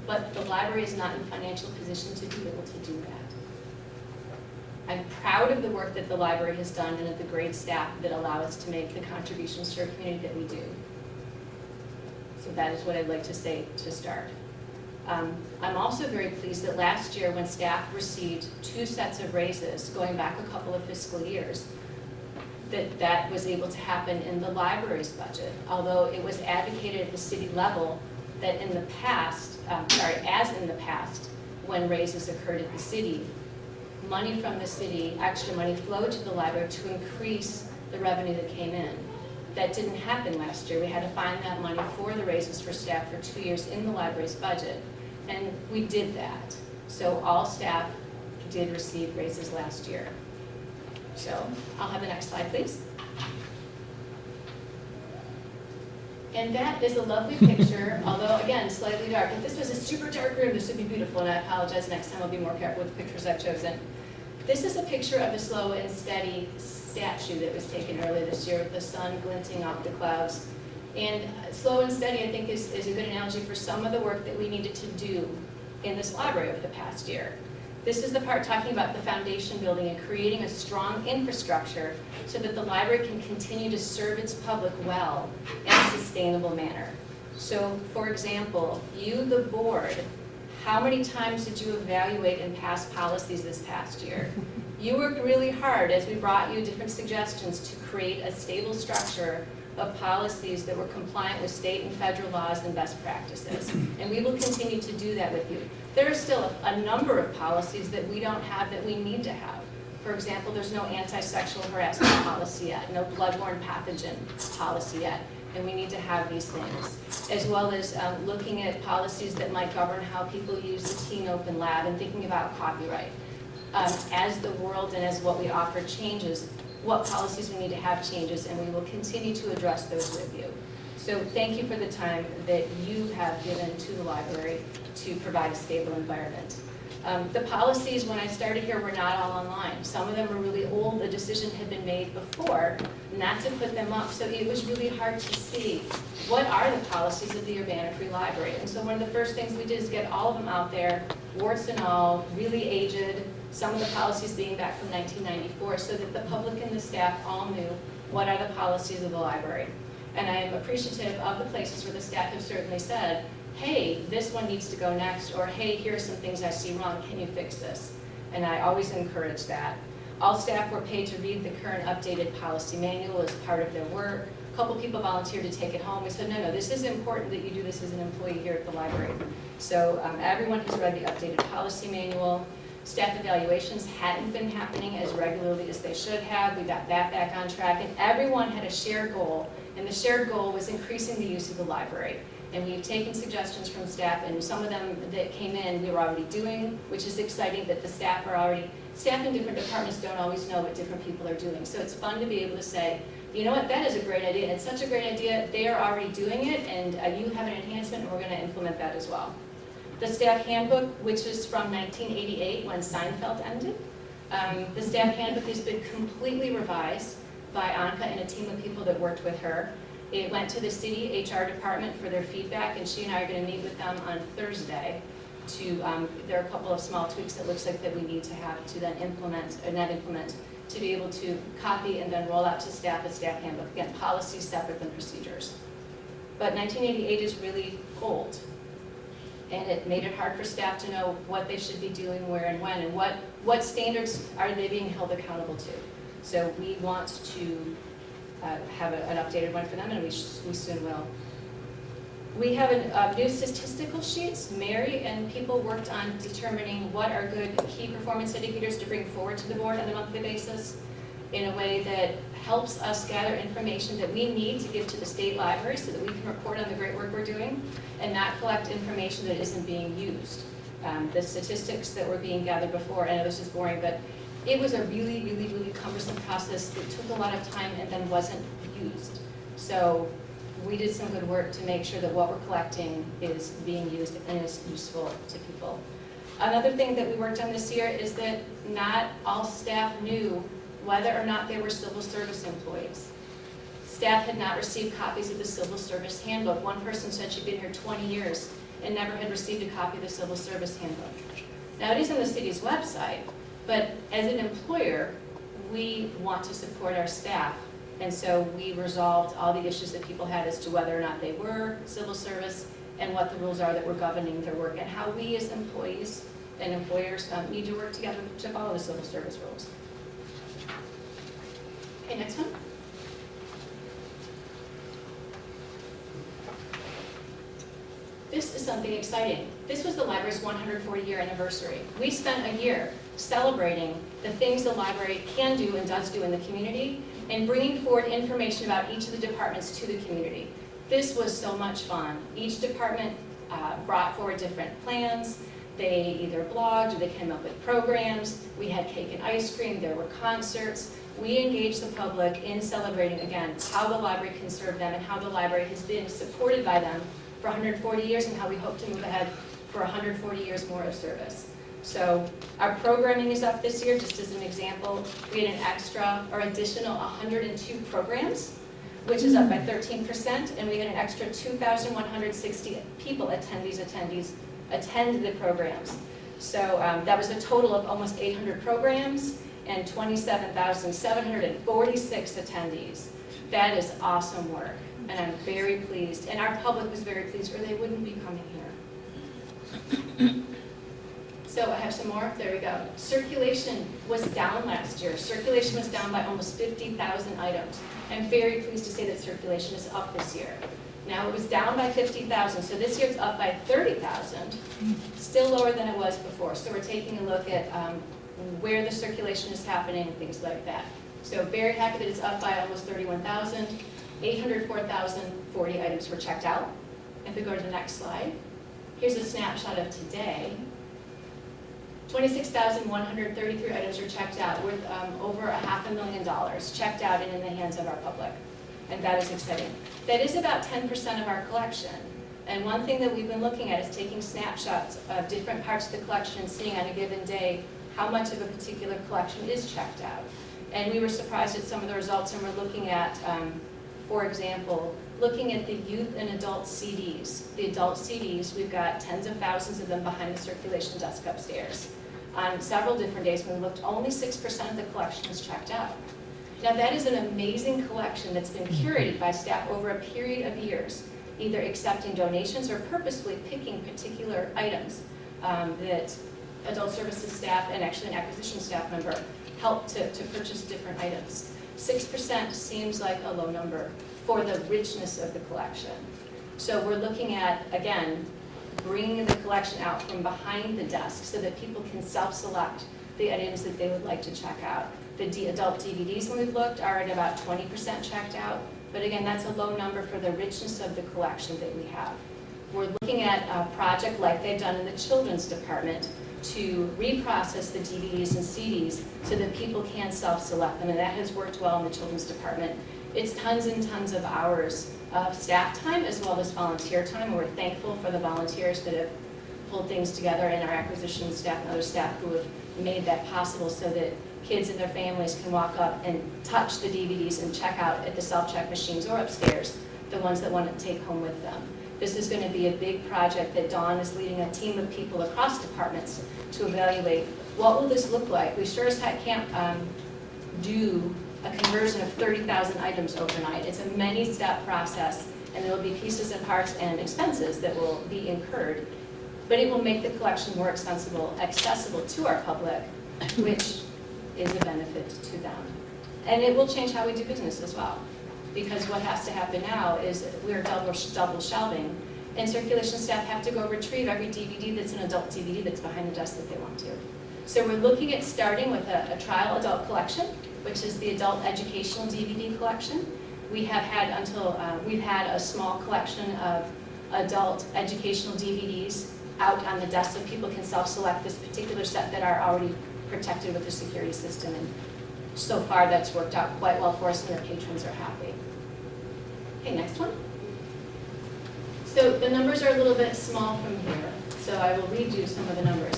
But the library is not in a financial position to be able to do that. I'm proud of the work that the library has done and of the great staff that allow us to make the contributions to our community that we do. So that is what I'd like to say to start. I'm also very pleased that last year when staff received 2 sets of raises going back a couple of fiscal years, that was able to happen in the library's budget. Although it was advocated at the city level that in the past, as in the past, when raises occurred at the city, money from the city, extra money flowed to the library to increase the revenue that came in. That didn't happen last year. We had to find that money for the raises for staff for 2 years in the library's budget. And we did that. So all staff did receive raises last year. So I'll have the next slide, please. And that is a lovely picture, although again, slightly dark. If this was a super dark room, this would be beautiful, and I apologize, next time I'll be more careful with the pictures I've chosen. This is a picture of the slow and steady statue that was taken earlier this year with the sun glinting off the clouds. And slow and steady, I think, is a good analogy for some of the work that we needed to do in this library over the past year. This is the part talking about the foundation building and creating a strong infrastructure so that the library can continue to serve its public well in a sustainable manner. So, for example, you, the board, how many times did you evaluate and pass policies this past year? You worked really hard as we brought you different suggestions to create a stable structure of policies that were compliant with state and federal laws and best practices. And we will continue to do that with you. There are still a number of policies that we don't have that we need to have. For example, there's no anti-sexual harassment policy yet, no bloodborne pathogen policy yet, and we need to have these things. As well as looking at policies that might govern how people use the Teen Open Lab and thinking about copyright. As the world and as what we offer changes, what policies we need to have changes, and we will continue to address those with you. So thank you for the time that you have given to the library to provide a stable environment. The policies, when I started here, were not all online. Some of them were really old. The decision had been made before not to put them up, so it was really hard to see what are the policies of the Urbana Free Library. And so one of the first things we did is get all of them out there, warts and all, really aged, some of the policies being back from 1994, so that the public and the staff all knew what are the policies of the library. And I am appreciative of the places where the staff have certainly said, hey, this one needs to go next, or hey, here are some things I see wrong, can you fix this? And I always encourage that. All staff were paid to read the current updated policy manual as part of their work. A couple people volunteered to take it home. We said, no, this is important that you do this as an employee here at the library. So everyone has read the updated policy manual. Staff evaluations hadn't been happening as regularly as they should have. We got that back on track, and everyone had a shared goal, and the shared goal was increasing the use of the library. And we've taken suggestions from staff, and some of them that came in we were already doing, which is exciting that the staff in different departments don't always know what different people are doing. So it's fun to be able to say, you know what, that is a great idea, and it's such a great idea, they are already doing it, and you have an enhancement, and we're going to implement that as well. The staff handbook, which is from 1988 when Seinfeld ended. The staff handbook has been completely revised by Anka and a team of people that worked with her. It went to the city HR department for their feedback, and she and I are going to meet with them on Thursday to, there are a couple of small tweaks that looks like that we need to have to then implement, or not implement, to be able to copy and then roll out to staff a staff handbook. Again, policies separate than procedures. But 1988 is really old. And it made it hard for staff to know what they should be doing, where and when, and what standards are they being held accountable to. So we want to have an updated one for them, and we soon will. We have new statistical sheets. Mary and people worked on determining what are good key performance indicators to bring forward to the board on a monthly basis in a way that helps us gather information that we need to give to the state library so that we can report on the great work we're doing and not collect information that isn't being used. The statistics that were being gathered before, I know this is boring, but it was a really, really, really cumbersome process that took a lot of time and then wasn't used. So we did some good work to make sure that what we're collecting is being used and is useful to people. Another thing that we worked on this year is that not all staff knew whether or not they were civil service employees. Staff had not received copies of the Civil Service Handbook. One person said she'd been here 20 years and never had received a copy of the Civil Service Handbook. Now it is on the city's website, but as an employer, we want to support our staff. And so we resolved all the issues that people had as to whether or not they were civil service and what the rules are that were governing their work and how we as employees and employers need to work together to follow the civil service rules. Okay, next one. This is something exciting. This was the library's 140-year anniversary. We spent a year celebrating the things the library can do and does do in the community and bringing forward information about each of the departments to the community. This was so much fun. Each department brought forward different plans. They either blogged or they came up with programs. We had cake and ice cream. There were concerts. we engage the public in celebrating, again, how the library can serve them and how the library has been supported by them for 140 years and how we hope to move ahead for 140 years more of service. So our programming is up this year, just as an example. We had an additional 102 programs, which is up by 13%, and we had an extra 2,160 people attend the programs. So that was a total of almost 800 programs and 27,746 attendees. That is awesome work, and I'm very pleased. And our public was very pleased, or they wouldn't be coming here. So I have some more. There we go. Circulation was down last year. Circulation was down by almost 50,000 items. I'm very pleased to say that circulation is up this year. Now, it was down by 50,000, so this year it's up by 30,000, still lower than it was before. So we're taking a look at where the circulation is happening and things like that. So very happy that it's up by almost 31,000. 804,040 items were checked out. If we go to the next slide, here's a snapshot of today. 26,133 items were checked out, worth over $500,000 checked out and in the hands of our public. And that is exciting. That is about 10% of our collection. And one thing that we've been looking at is taking snapshots of different parts of the collection and seeing on a given day how much of a particular collection is checked out. And we were surprised at some of the results, and we're looking at, for example, looking at the youth and adult CDs. The adult CDs, we've got tens of thousands of them behind the circulation desk upstairs. On several different days when we looked, only 6% of the collection is checked out. Now that is an amazing collection that's been curated by staff over a period of years, either accepting donations or purposefully picking particular items that adult services staff and actually an acquisition staff member helped to purchase different items. 6% seems like a low number for the richness of the collection. So we're looking at, again, bringing the collection out from behind the desk so that people can self-select the items that they would like to check out. The adult DVDs, when we've looked, are at about 20% checked out. But again, that's a low number for the richness of the collection that we have. We're looking at a project like they've done in the children's department to reprocess the DVDs and CDs so that people can self-select them, and that has worked well in the children's department. It's tons and tons of hours of staff time as well as volunteer time, and we're thankful for the volunteers that have pulled things together and our acquisition staff and other staff who have made that possible so that kids and their families can walk up and touch the DVDs and check out at the self-check machines or upstairs, the ones that want to take home with them. This is going to be a big project that Dawn is leading a team of people across departments to evaluate what will this look like. We sure as heck can't do a conversion of 30,000 items overnight. It's a many-step process, and there will be pieces and parts and expenses that will be incurred, but it will make the collection more accessible to our public, which is a benefit to them. And it will change how we do business as well, because what has to happen now is we're double shelving, and circulation staff have to go retrieve every DVD that's an adult DVD that's behind the desk that they want to. So we're looking at starting with a trial adult collection, which is the adult educational DVD collection. We have had we've had a small collection of adult educational DVDs out on the desk so people can self-select this particular set that are already protected with the security system. And so far that's worked out quite well for us and our patrons are happy. Okay, next one. So the numbers are a little bit small from here, so I will read you some of the numbers.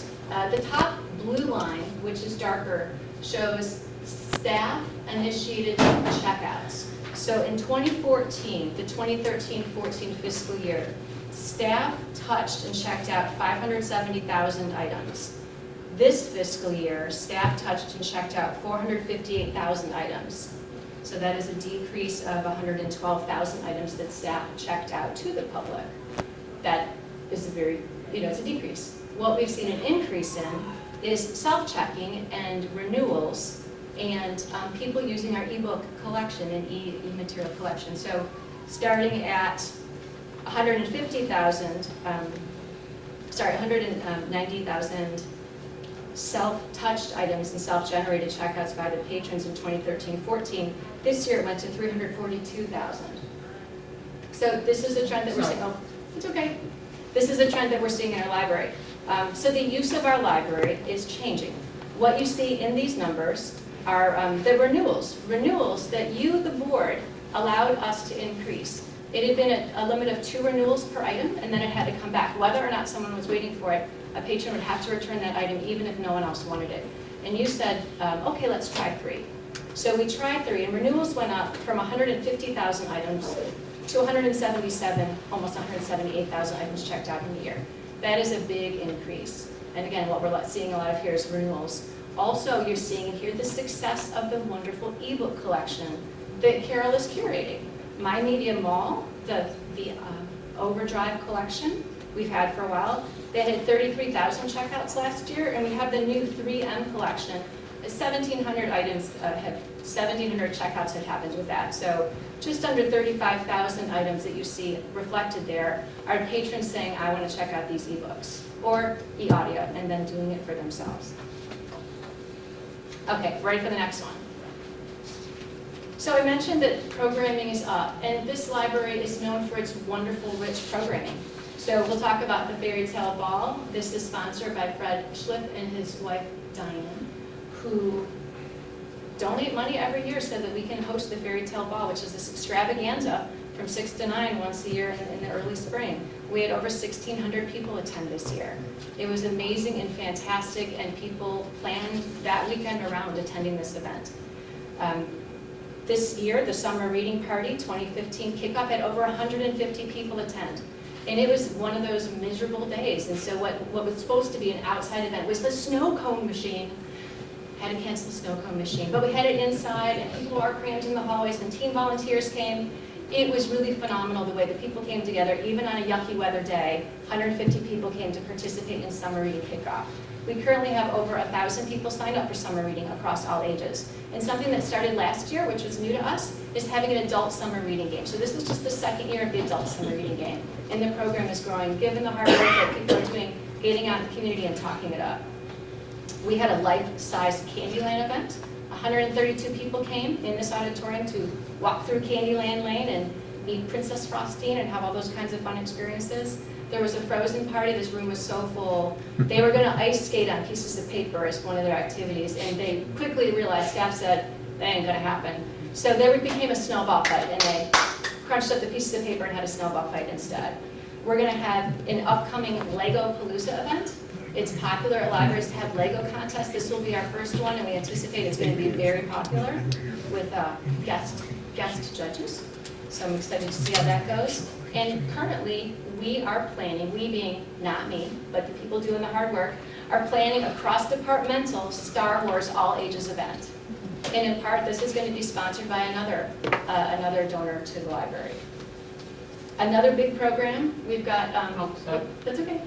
The top blue line, which is darker, shows staff-initiated checkouts. So in 2014, the 2013-14 fiscal year, staff touched and checked out 570,000 items. This fiscal year, staff touched and checked out 458,000 items. So that is a decrease of 112,000 items that staff checked out to the public. That is a very, it's a decrease. What we've seen an increase in is self-checking and renewals and people using our ebook collection and e-material collection. So starting at 190,000 self-touched items and self-generated checkouts by the patrons in 2013-14. This year it went to 342,000. So this is a trend that we're seeing. Oh, it's okay. This is a trend that we're seeing in our library. So the use of our library is changing. What you see in these numbers are the renewals that you, the board, allowed us to increase. It had been a limit of 2 renewals per item, and then it had to come back. Whether or not someone was waiting for it, a patron would have to return that item even if no one else wanted it. And you said, okay, let's try 3. So we tried 3, and renewals went up from 150,000 items to 177, almost 178,000 items checked out in a year. That is a big increase. And again, what we're seeing a lot of here is renewals. Also, you're seeing here the success of the wonderful ebook collection that Carol is curating. My Media Mall, the Overdrive collection we've had for a while, they had 33,000 checkouts last year, and we have the new 3M collection. 1,700 items, 1,700 checkouts have happened with that. So just under 35,000 items that you see reflected there are patrons saying, I want to check out these ebooks or e-audio, and then doing it for themselves. Okay, ready for the next one. So I mentioned that programming is up, and this library is known for its wonderful, rich programming. So we'll talk about the Fairy Tale Ball. This is sponsored by Fred Schlipp and his wife, Diane, who donate money every year so that we can host the Fairy Tale Ball, which is this extravaganza from 6 to 9 once a year in the early spring. We had over 1,600 people attend this year. It was amazing and fantastic, and people planned that weekend around attending this event. This year, the Summer Reading Party 2015 kickoff had over 150 people attend. And it was one of those miserable days. And so what was supposed to be an outside event was the snow cone machine. Had to cancel the snow cone machine. But we had it inside, and people are crammed in the hallways, and team volunteers came. It was really phenomenal the way that people came together, even on a yucky weather day. 150 people came to participate in Summer Reading Kickoff. We currently have over 1,000 people signed up for summer reading across all ages. And something that started last year, which was new to us, is having an adult summer reading game. So this is just the 2nd year of the adult summer reading game. And the program is growing, given the hard work that people are doing, getting out in the community and talking it up. We had a life-size Candyland event. 132 people came in this auditorium to walk through Candyland Lane and meet Princess Frostine and have all those kinds of fun experiences. There was a Frozen party. This room was so full. They were going to ice skate on pieces of paper as one of their activities, and they quickly realized, staff said, that ain't going to happen. So there became a snowball fight, and they crunched up the pieces of paper and had a snowball fight instead. We're going to have an upcoming Lego Palooza event. It's popular at libraries to have Lego contests. This will be our first one, and we anticipate it's going to be very popular with guest judges. So I'm excited to see how that goes. And currently, we are planning, we being not me, but the people doing the hard work, are planning a cross-departmental Star Wars all ages event. And in part, this is going to be sponsored by another donor to the library. Another big program, we've got, that's okay.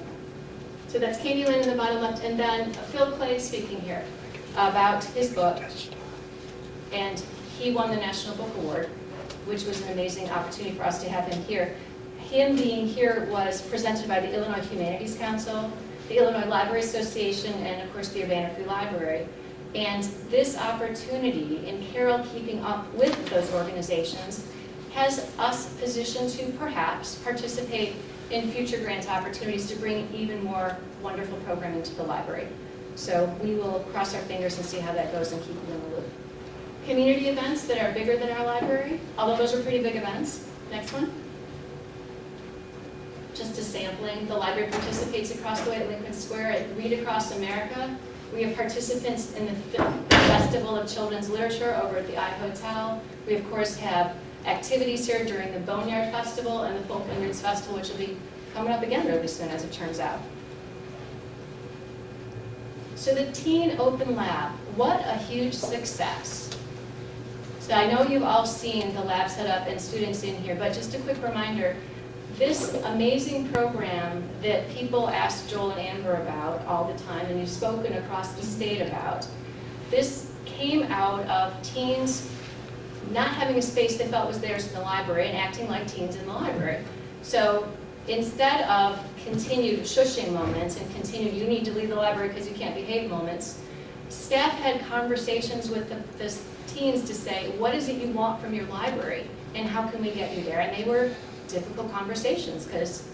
So that's Candyland in the bottom left, and then Phil Clay is speaking here about his book, and he won the National Book Award, which was an amazing opportunity for us to have him here. Him being here was presented by the Illinois Humanities Council, the Illinois Library Association, and of course the Urbana Free Library. And this opportunity, and Carol keeping up with those organizations, has us positioned to perhaps participate in future grant opportunities to bring even more wonderful programming to the library. So we will cross our fingers and see how that goes and keep you in the loop. Community events that are bigger than our library, although those are pretty big events. Next one. Just a sampling. The library participates across the way at Lincoln Square at Read Across America. We have participants in the Festival of Children's Literature over at the iHotel. We, of course, have activities here during the Boneyard Festival and the Folk Vineyards Festival, which will be coming up again really soon, as it turns out. So the Teen Open Lab, what a huge success. So I know you've all seen the lab set up and students in here, but just a quick reminder, this amazing program that people ask Joel and Amber about all the time, and you've spoken across the state about, this came out of teens not having a space they felt was theirs in the library and acting like teens in the library. So instead of continued shushing moments and continued you need to leave the library because you can't behave moments, staff had conversations with the teens to say, what is it you want from your library and how can we get you there? And they were difficult conversations because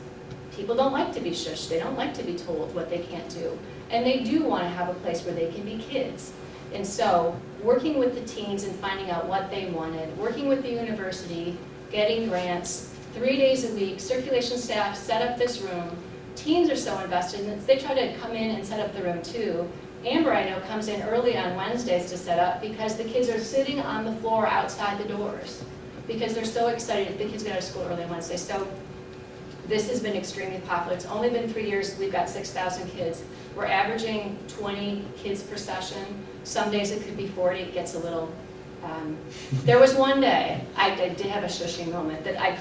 people don't like to be shushed. They don't like to be told what they can't do. And they do want to have a place where they can be kids. And so, working with the teens and finding out what they wanted, working with the university, getting grants, 3 days a week, circulation staff set up this room. Teens are so invested, and they try to come in and set up the room too. Amber, I know, comes in early on Wednesdays to set up because the kids are sitting on the floor outside the doors because they're so excited. The kids get out of school early on Wednesday. So this has been extremely popular. It's only been 3 years. We've got 6,000 kids. We're averaging 20 kids per session. Some days it could be 40. It gets a little... there was one day I did have a shushing moment that I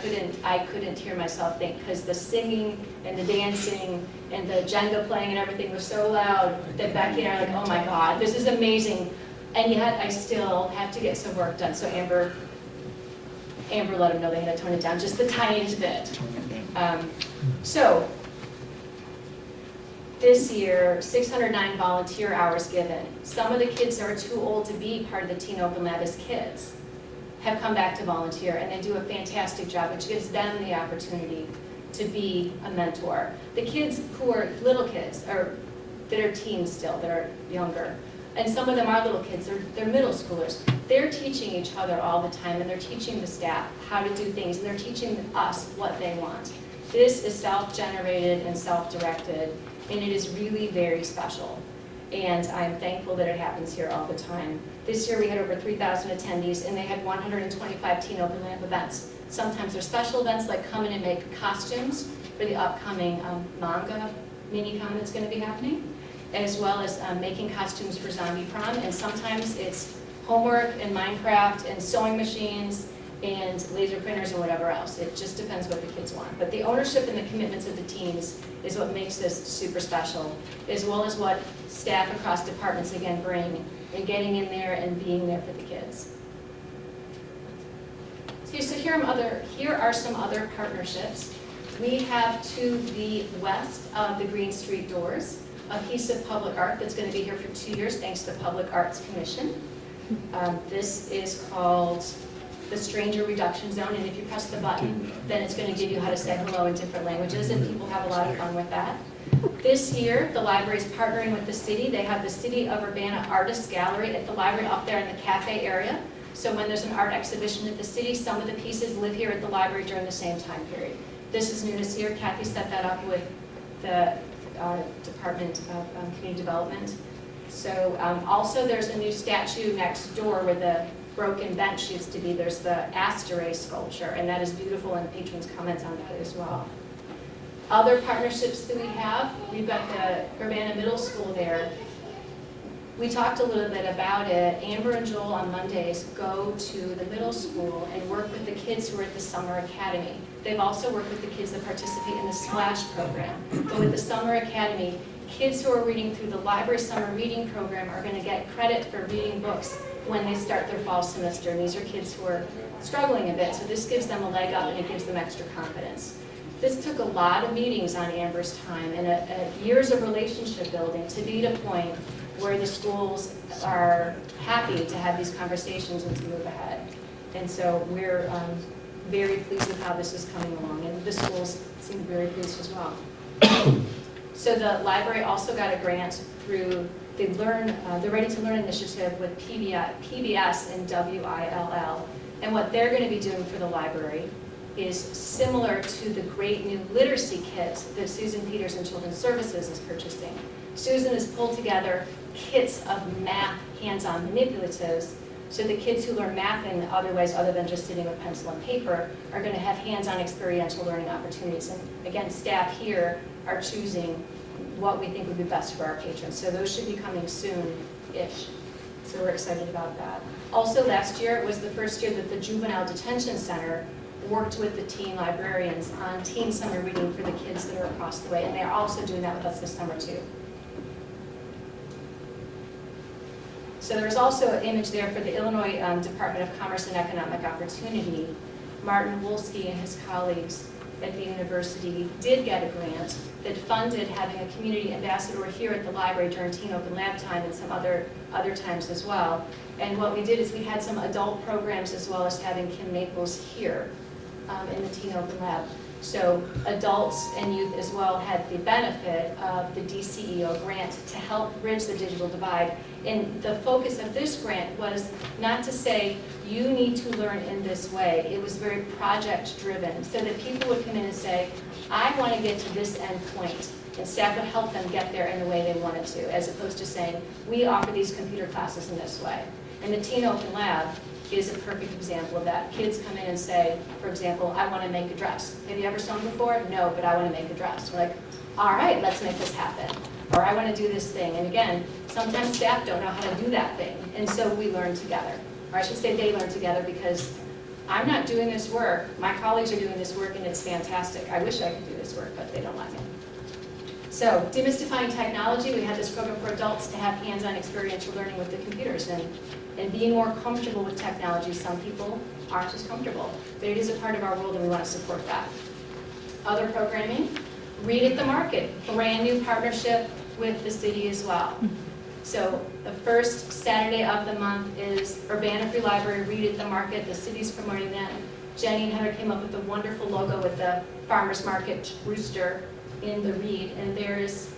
couldn't hear myself think because the singing and the dancing and the Jenga playing and everything was so loud that Becky and I were like, oh my God, this is amazing. And yet I still have to get some work done. So Amber let them know they had to tone it down just the tiniest bit. So this year, 609 volunteer hours given. Some of the kids that are too old to be part of the Teen Open Lab as kids have come back to volunteer, and they do a fantastic job, which gives them the opportunity to be a mentor. The kids who are little kids, or that are teens still, that are younger, and some of them are little kids, they're middle schoolers. They're teaching each other all the time, and they're teaching the staff how to do things, and they're teaching us what they want. This is self-generated and self-directed, and it is really very special. And I'm thankful that it happens here all the time. This year we had over 3,000 attendees, and they had 125 Teen Open Lab events. Sometimes they're special events like come in and make costumes for the upcoming manga mini-con that's going to be happening, as well as making costumes for Zombie Prom, and sometimes it's homework and Minecraft and sewing machines and laser printers and whatever else. It just depends what the kids want. But the ownership and the commitments of the teens is what makes this super special, as well as what staff across departments, again, bring in getting in there and being there for the kids. So here are some other partnerships. We have to the west of the Green Street doors, a piece of public art that's going to be here for 2 years thanks to the Public Arts Commission. This is called the Stranger Reduction Zone, and if you press the button, then it's going to give you how to say hello in different languages, and people have a lot of fun with that. This year, the library is partnering with the city. They have the City of Urbana Artist Gallery at the library up there in the cafe area. So when there's an art exhibition at the city, some of the pieces live here at the library during the same time period. This is new this year. Kathy set that up with the Department of Community Development. So also there's a new statue next door where the broken bench used to be. There's the Asteray sculpture, and that is beautiful, and patrons comment on that as well. Other partnerships that we have, we've got the Urbana Middle School there. We talked a little bit about it. Amber and Joel on Mondays go to the middle school and work with the kids who are at the Summer Academy. They've also worked with the kids that participate in the Splash program. But with the Summer Academy, kids who are reading through the library summer reading program are going to get credit for reading books when they start their fall semester. And these are kids who are struggling a bit, so this gives them a leg up and it gives them extra confidence. This took a lot of meetings on Amber's time and years of relationship building to be at a point where the schools are happy to have these conversations and to move ahead. And so we're very pleased with how this is coming along, and the schools seem very pleased as well. So the library also got a grant through the Ready to Learn initiative with PBS and WILL. And what they're going to be doing for the library is similar to the great new literacy kits that Susan Peters in Children's Services is purchasing. Susan has pulled together kits of math hands-on manipulatives, so the kids who learn math in other ways other than just sitting with pencil and paper are going to have hands-on experiential learning opportunities. And again, staff here are choosing what we think would be best for our patrons. So those should be coming soon-ish. So we're excited about that. Also last year, it was the first year that the Juvenile Detention Center worked with the teen librarians on teen summer reading for the kids that are across the way, and they're also doing that with us this summer too. So there's also an image there for the Illinois Department of Commerce and Economic Opportunity. Martin Wolski and his colleagues at the university did get a grant that funded having a community ambassador here at the library during Teen Open Lab time and some other times as well. And what we did is we had some adult programs as well as having Kim Maples here in the Teen Open Lab. So adults and youth as well had the benefit of the DCEO grant to help bridge the digital divide. And the focus of this grant was not to say, you need to learn in this way. It was very project driven, so that people would come in and say, I want to get to this end point. And staff would help them get there in the way they wanted to, as opposed to saying, we offer these computer classes in this way. And the Teen Open Lab is a perfect example of that. Kids come in and say, for example, I want to make a dress. Have you ever sewn before? No, but I want to make a dress. We're like, all right, let's make this happen. Or I want to do this thing. And again, sometimes staff don't know how to do that thing. And so we learn together. Or I should say they learn together, because I'm not doing this work. My colleagues are doing this work, and it's fantastic. I wish I could do this work, but they don't let me. So, demystifying technology, we had this program for adults to have hands-on experiential learning with the computers and being more comfortable with technology. Some people aren't as comfortable, but it is a part of our world and we want to support that. Other programming, Read at the Market, brand new partnership with the city as well. So the first Saturday of the month is Urbana Free Library, Read at the Market. The city's promoting that. Jenny and Heather came up with a wonderful logo with the farmer's market rooster in the read, and there's,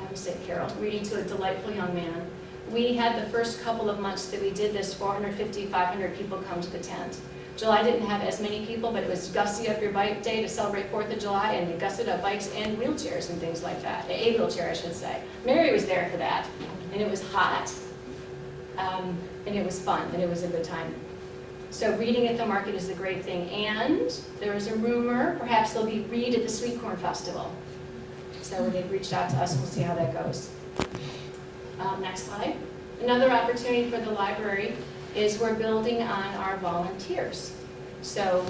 I would say Carol, reading to a delightful young man. We had the first couple of months that we did this, 450, 500 people come to the tent. July didn't have as many people, but it was Gussy Up Your Bike Day to celebrate 4th of July, and we gussied up bikes and wheelchairs and things like that. A wheelchair, I should say. Mary was there for that, and it was hot, and it was fun, and it was a good time. So reading at the market is a great thing, and there is a rumor, perhaps there'll be Read at the Sweet Corn Festival. So they've reached out to us, we'll see how that goes. Next slide. Another opportunity for the library is we're building on our volunteers. So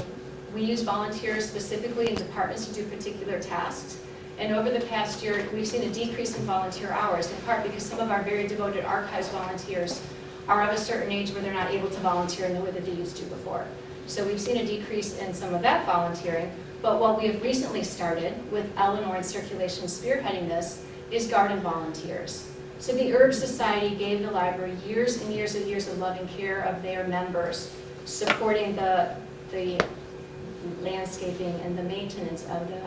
we use volunteers specifically in departments to do particular tasks. And over the past year, we've seen a decrease in volunteer hours, in part because some of our very devoted archives volunteers are of a certain age where they're not able to volunteer in the way that they used to before. So we've seen a decrease in some of that volunteering. But what we have recently started, with Eleanor in circulation spearheading this, is garden volunteers. So the Herb Society gave the library years and years and years of loving care of their members, supporting the landscaping and the maintenance of the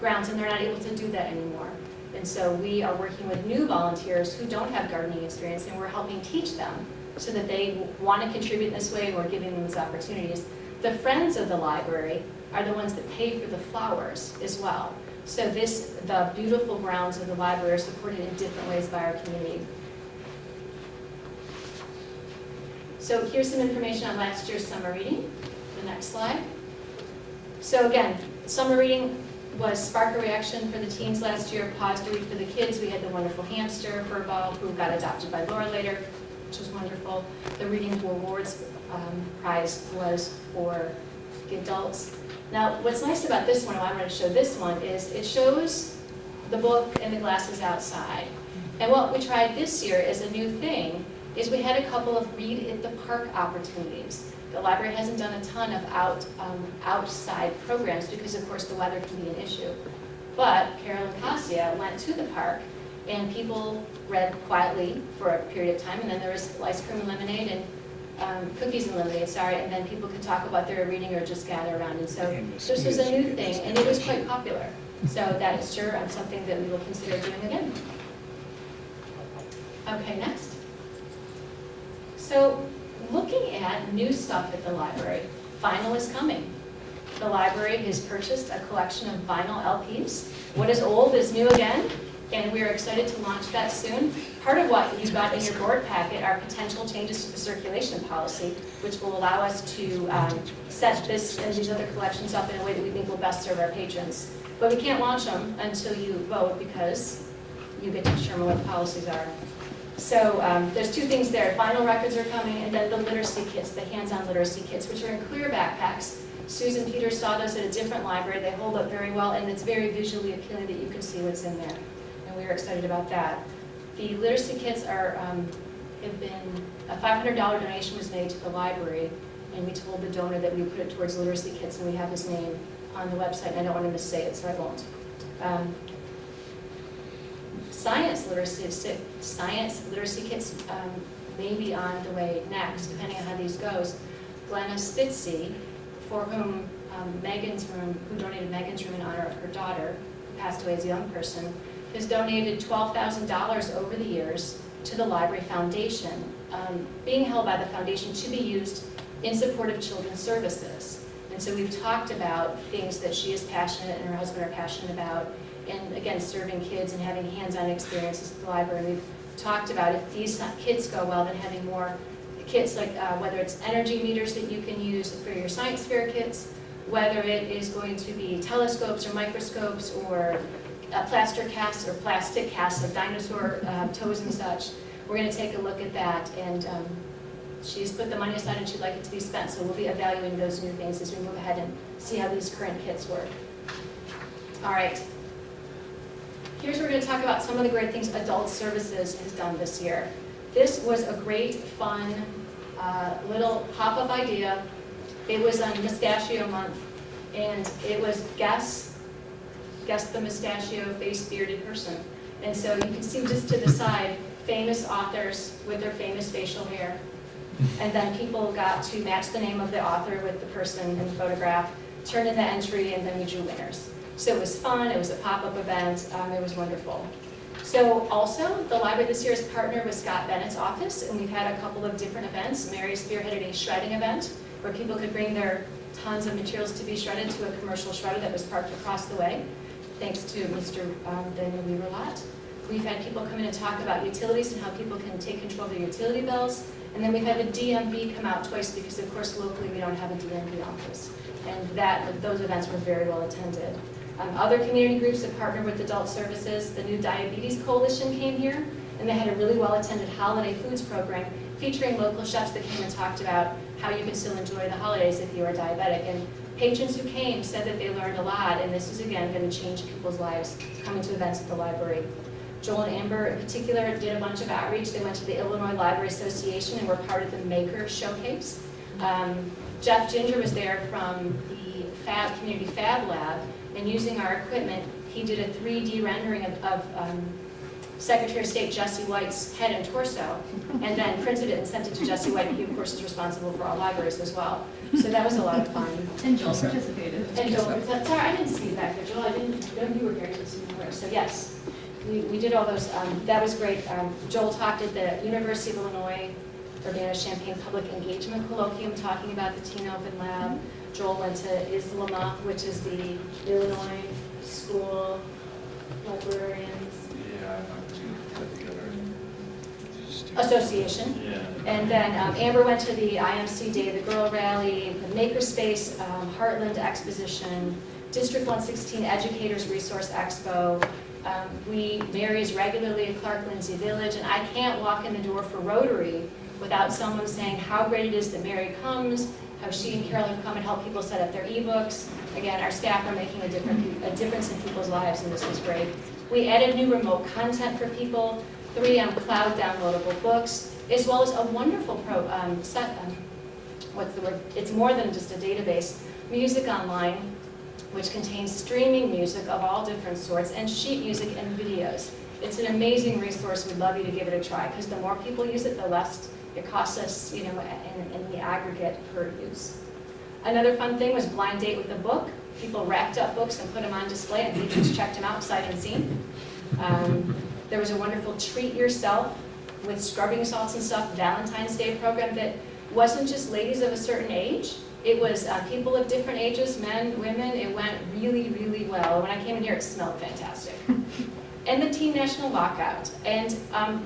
grounds, and they're not able to do that anymore. And so we are working with new volunteers who don't have gardening experience, and we're helping teach them so that they want to contribute in this way, and we're giving them these opportunities. The Friends of the Library are the ones that pay for the flowers as well. So the beautiful grounds of the library are supported in different ways by our community. So here's some information on last year's summer reading. The next slide. So again, summer reading was spark a reaction for the teens last year, pause to read for the kids. We had the wonderful hamster, Furball, who got adopted by Laura later, which was wonderful. The Reading Awards prize was for the adults. Now, what's nice about this one, why I wanted to show this one, is it shows the book and the glasses outside. And what we tried this year as a new thing is we had a couple of Read at the Park opportunities. The library hasn't done a ton of outside programs because, of course, the weather can be an issue. But Carol and Cassia went to the park, and people read quietly for a period of time, and then there was ice cream and lemonade and cookies and lemonade, and then people could talk about their reading or just gather around. And so this was a new thing, and it was quite popular. So that is sure something that we will consider doing again. Okay, next. So looking at new stuff at the library, vinyl is coming. The library has purchased a collection of vinyl LPs. What is old is new again, and we are excited to launch that soon. Part of what you got in your board packet are potential changes to the circulation policy, which will allow us to set this and these other collections up in a way that we think will best serve our patrons. But we can't launch them until you vote, because you get to determine what the policies are. So there's two things there. Vinyl records are coming, and then the literacy kits, the hands-on literacy kits, which are in clear backpacks. Susan Peters saw those at a different library. They hold up very well, and it's very visually appealing that you can see what's in there. And we are excited about that. The literacy kits are, have been, a $500 donation was made to the library, and we told the donor that we would put it towards literacy kits, and we have his name on the website. And I don't want him to say it, so I won't. Science literacy kits may be on the way next, depending on how these goes. Glenna Spitzy, for whom Megan's room, who donated Megan's room in honor of her daughter, who passed away as a young person, has donated $12,000 over the years to the Library Foundation, being held by the foundation to be used in support of children's services. And so we've talked about things that she is passionate and her husband are passionate about, and again, serving kids and having hands-on experiences at the library. We've talked about if these kids go well, then having more kits, like whether it's energy meters that you can use for your science fair kits, whether it is going to be telescopes or microscopes or plaster casts or plastic casts of dinosaur toes and such. We're going to take a look at that, and she's put the money aside and she'd like it to be spent, so we'll be evaluating those new things as we move ahead and see how these current kits work. All right. Here's where we're going to talk about some of the great things Adult Services has done this year. This was a great, fun, little pop-up idea. It was on Mustachio Month, and it was guess the mustachio face bearded person. And so you can see just to the side, famous authors with their famous facial hair. And then people got to match the name of the author with the person in the photograph, turn in the entry, and then we drew winners. So it was fun, it was a pop-up event, it was wonderful. So also, the library this year has partnered with Scott Bennett's office, and we've had a couple of different events. Mary spearheaded a shredding event where people could bring their tons of materials to be shredded to a commercial shredder that was parked across the way, thanks to Mr. Daniel Weaver-Lott. We've had people come in and talk about utilities and how people can take control of their utility bills. And then we've had the DMV come out twice because, of course, locally we don't have a DMV office. And those events were very well attended. Other community groups have partnered with Adult Services. The New Diabetes Coalition came here, and they had a really well-attended holiday foods program featuring local chefs that came and talked about how you can still enjoy the holidays if you are diabetic. And patrons who came said that they learned a lot, and this is, again, going to change people's lives coming to events at the library. Joel and Amber, in particular, did a bunch of outreach. They went to the Illinois Library Association and were part of the Maker Showcase. Jeff Ginger was there from the Community Fab Lab, and using our equipment, he did a 3D rendering of Secretary of State Jesse White's head and torso, and then printed it and sent it to Jesse White, who, of course, is responsible for all libraries as well. So that was a lot of fun. And Joel participated. And Joel, sorry, I didn't see you back there, Joel. I didn't know you were here. So yes, we did all those. That was great. Joel talked at the University of Illinois Urbana-Champaign Public Engagement Colloquium talking about the Teen Open Lab. Joel went to ISLAMA, which is the Illinois School Librarians Association. Yeah. And then Amber went to the IMC Day of the Girl Rally, the Makerspace Heartland Exposition, District 116 Educators Resource Expo. Mary is regularly at Clark Lindsay Village, and I can't walk in the door for Rotary without someone saying how great it is that Mary comes, how she and Carol have come and help people set up their ebooks. Again, our staff are making a difference in people's lives, and this is great. We added new remote content for people, 3 cloud downloadable books, as well as a wonderful it's more than just a database, Music Online, which contains streaming music of all different sorts, and sheet music and videos. It's an amazing resource. We'd love you to give it a try, because the more people use it, the less it costs us, in the aggregate per use. Another fun thing was blind date with a book. People racked up books and put them on display, and patrons checked them out sight unseen. There was a wonderful treat yourself with scrubbing salts and stuff Valentine's Day program that wasn't just ladies of a certain age. It was people of different ages, men, women. It went really, really well. When I came in here, it smelled fantastic. And the Teen National Walkout. And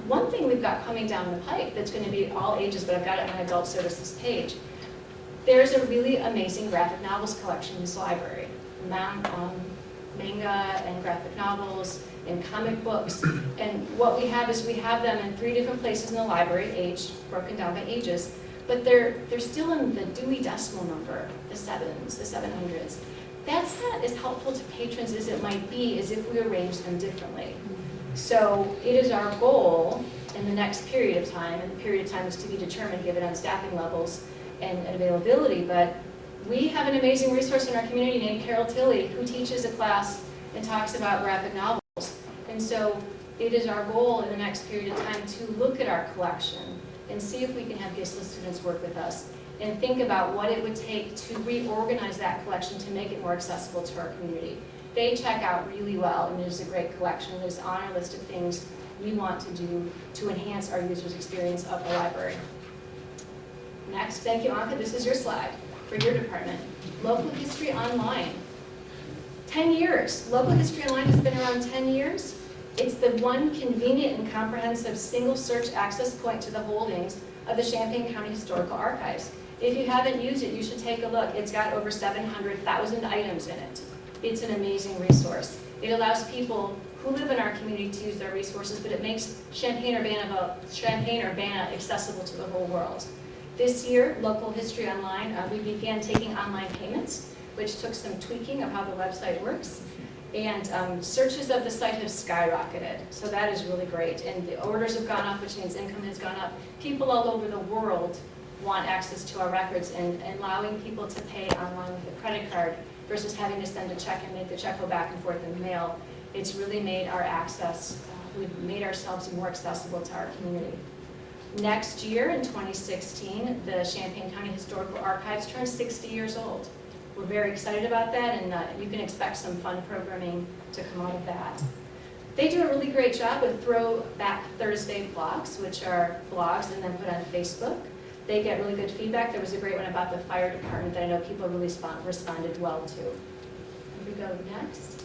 one thing we've got coming down the pipe that's going to be all ages, but I've got it on my Adult Services page. There's a really amazing graphic novels collection in this library. Manga and graphic novels and comic books. And what we have is we have them in 3 different places in the library, broken down by ages. But they're still in the Dewey Decimal number, the 7s, the 700s. That's not as helpful to patrons as it might be as if we arrange them differently. So it is our goal in the next period of time, and the period of time is to be determined given on staffing levels and availability, but we have an amazing resource in our community named Carol Tilley, who teaches a class and talks about graphic novels. And so it is our goal in the next period of time to look at our collection and see if we can have GISLA students work with us and think about what it would take to reorganize that collection to make it more accessible to our community. They check out really well, and it is a great collection. It is on our list of things we want to do to enhance our users' experience of the library. Next, thank you, Anka. This is your slide for your department. Local History Online. 10 years. Local History Online has been around 10 years. It's the one convenient and comprehensive single search access point to the holdings of the Champaign County Historical Archives. If you haven't used it, you should take a look. It's got over 700,000 items in it. It's an amazing resource. It allows people who live in our community to use their resources, but it makes Champaign-Urbana accessible to the whole world. This year, Local History Online, we began taking online payments, which took some tweaking of how the website works. And searches of the site have skyrocketed, so that is really great. And the orders have gone up, which means income has gone up. People all over the world want access to our records, and allowing people to pay online with a credit card versus having to send a check and make the check go back and forth in the mail. It's really made our access, we've made ourselves more accessible to our community. Next year, in 2016, the Champaign County Historical Archives turns 60 years old. We're very excited about that, and you can expect some fun programming to come out of that. They do a really great job with Throwback Thursday blogs, which are blogs and then put on Facebook. They get really good feedback. There was a great one about the fire department that I know people really responded well to. Here we go next.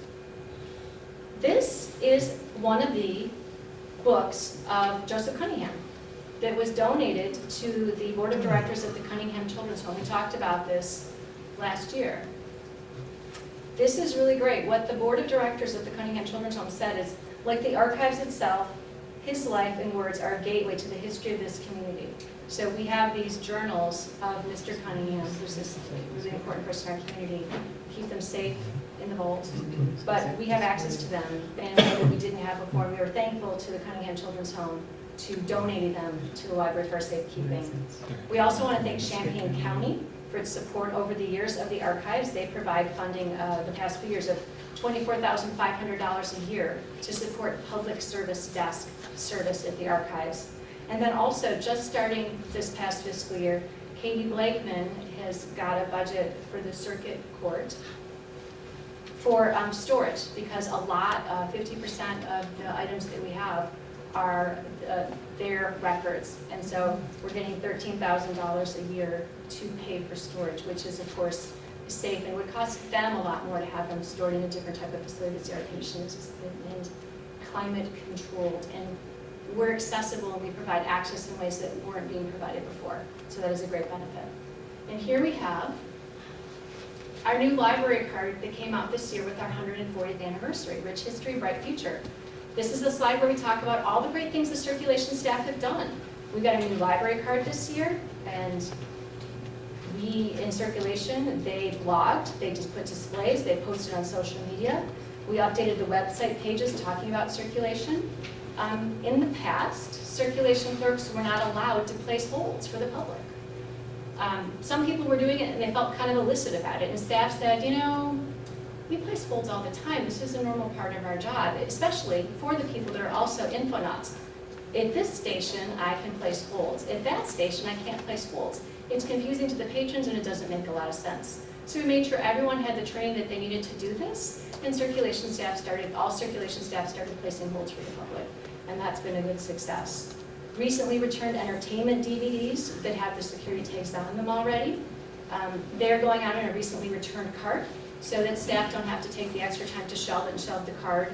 This is one of the books of Joseph Cunningham that was donated to the Board of Directors of the Cunningham Children's Home. We talked about this last year. This is really great. What the Board of Directors of the Cunningham Children's Home said is, like the archives itself, his life and words are a gateway to the history of this community. So we have these journals of Mr. Cunningham, who's this really important person in our community. Keep them safe in the vault, but we have access to them in a way that we didn't have before. We were thankful to the Cunningham Children's Home to donating them to the library for safekeeping. We also want to thank Champaign County for its support over the years of the archives. They provide funding the past few years of $24,500 a year to support public service desk service at the archives. And then also, just starting this past fiscal year, Katie Blakeman has got a budget for the circuit court for storage, because a lot, 50% of the items that we have are their records. And so we're getting $13,000 a year to pay for storage, which is, of course, safe, and would cost them a lot more to have them stored in a different type of facility that's air-conditioned and climate controlled. And we're accessible, and we provide access in ways that weren't being provided before. So that is a great benefit. And here we have our new library card that came out this year with our 140th anniversary, Rich History, Bright Future. This is a slide where we talk about all the great things the circulation staff have done. We got a new library card this year, and in circulation, they blogged, they just put displays, they posted on social media. We updated the website pages talking about circulation. In the past, circulation clerks were not allowed to place holds for the public. Some people were doing it and they felt kind of illicit about it, and staff said, you know, we place holds all the time. This is a normal part of our job, especially for the people that are also infonauts. At this station, I can place holds. At that station, I can't place holds. It's confusing to the patrons, and it doesn't make a lot of sense. So we made sure everyone had the training that they needed to do this, and all circulation staff started placing holds for the public, and that's been a good success. Recently returned entertainment DVDs that have the security tags on them already. They're going out in a recently returned cart, so that staff don't have to take the extra time to shelve it and shelve the card.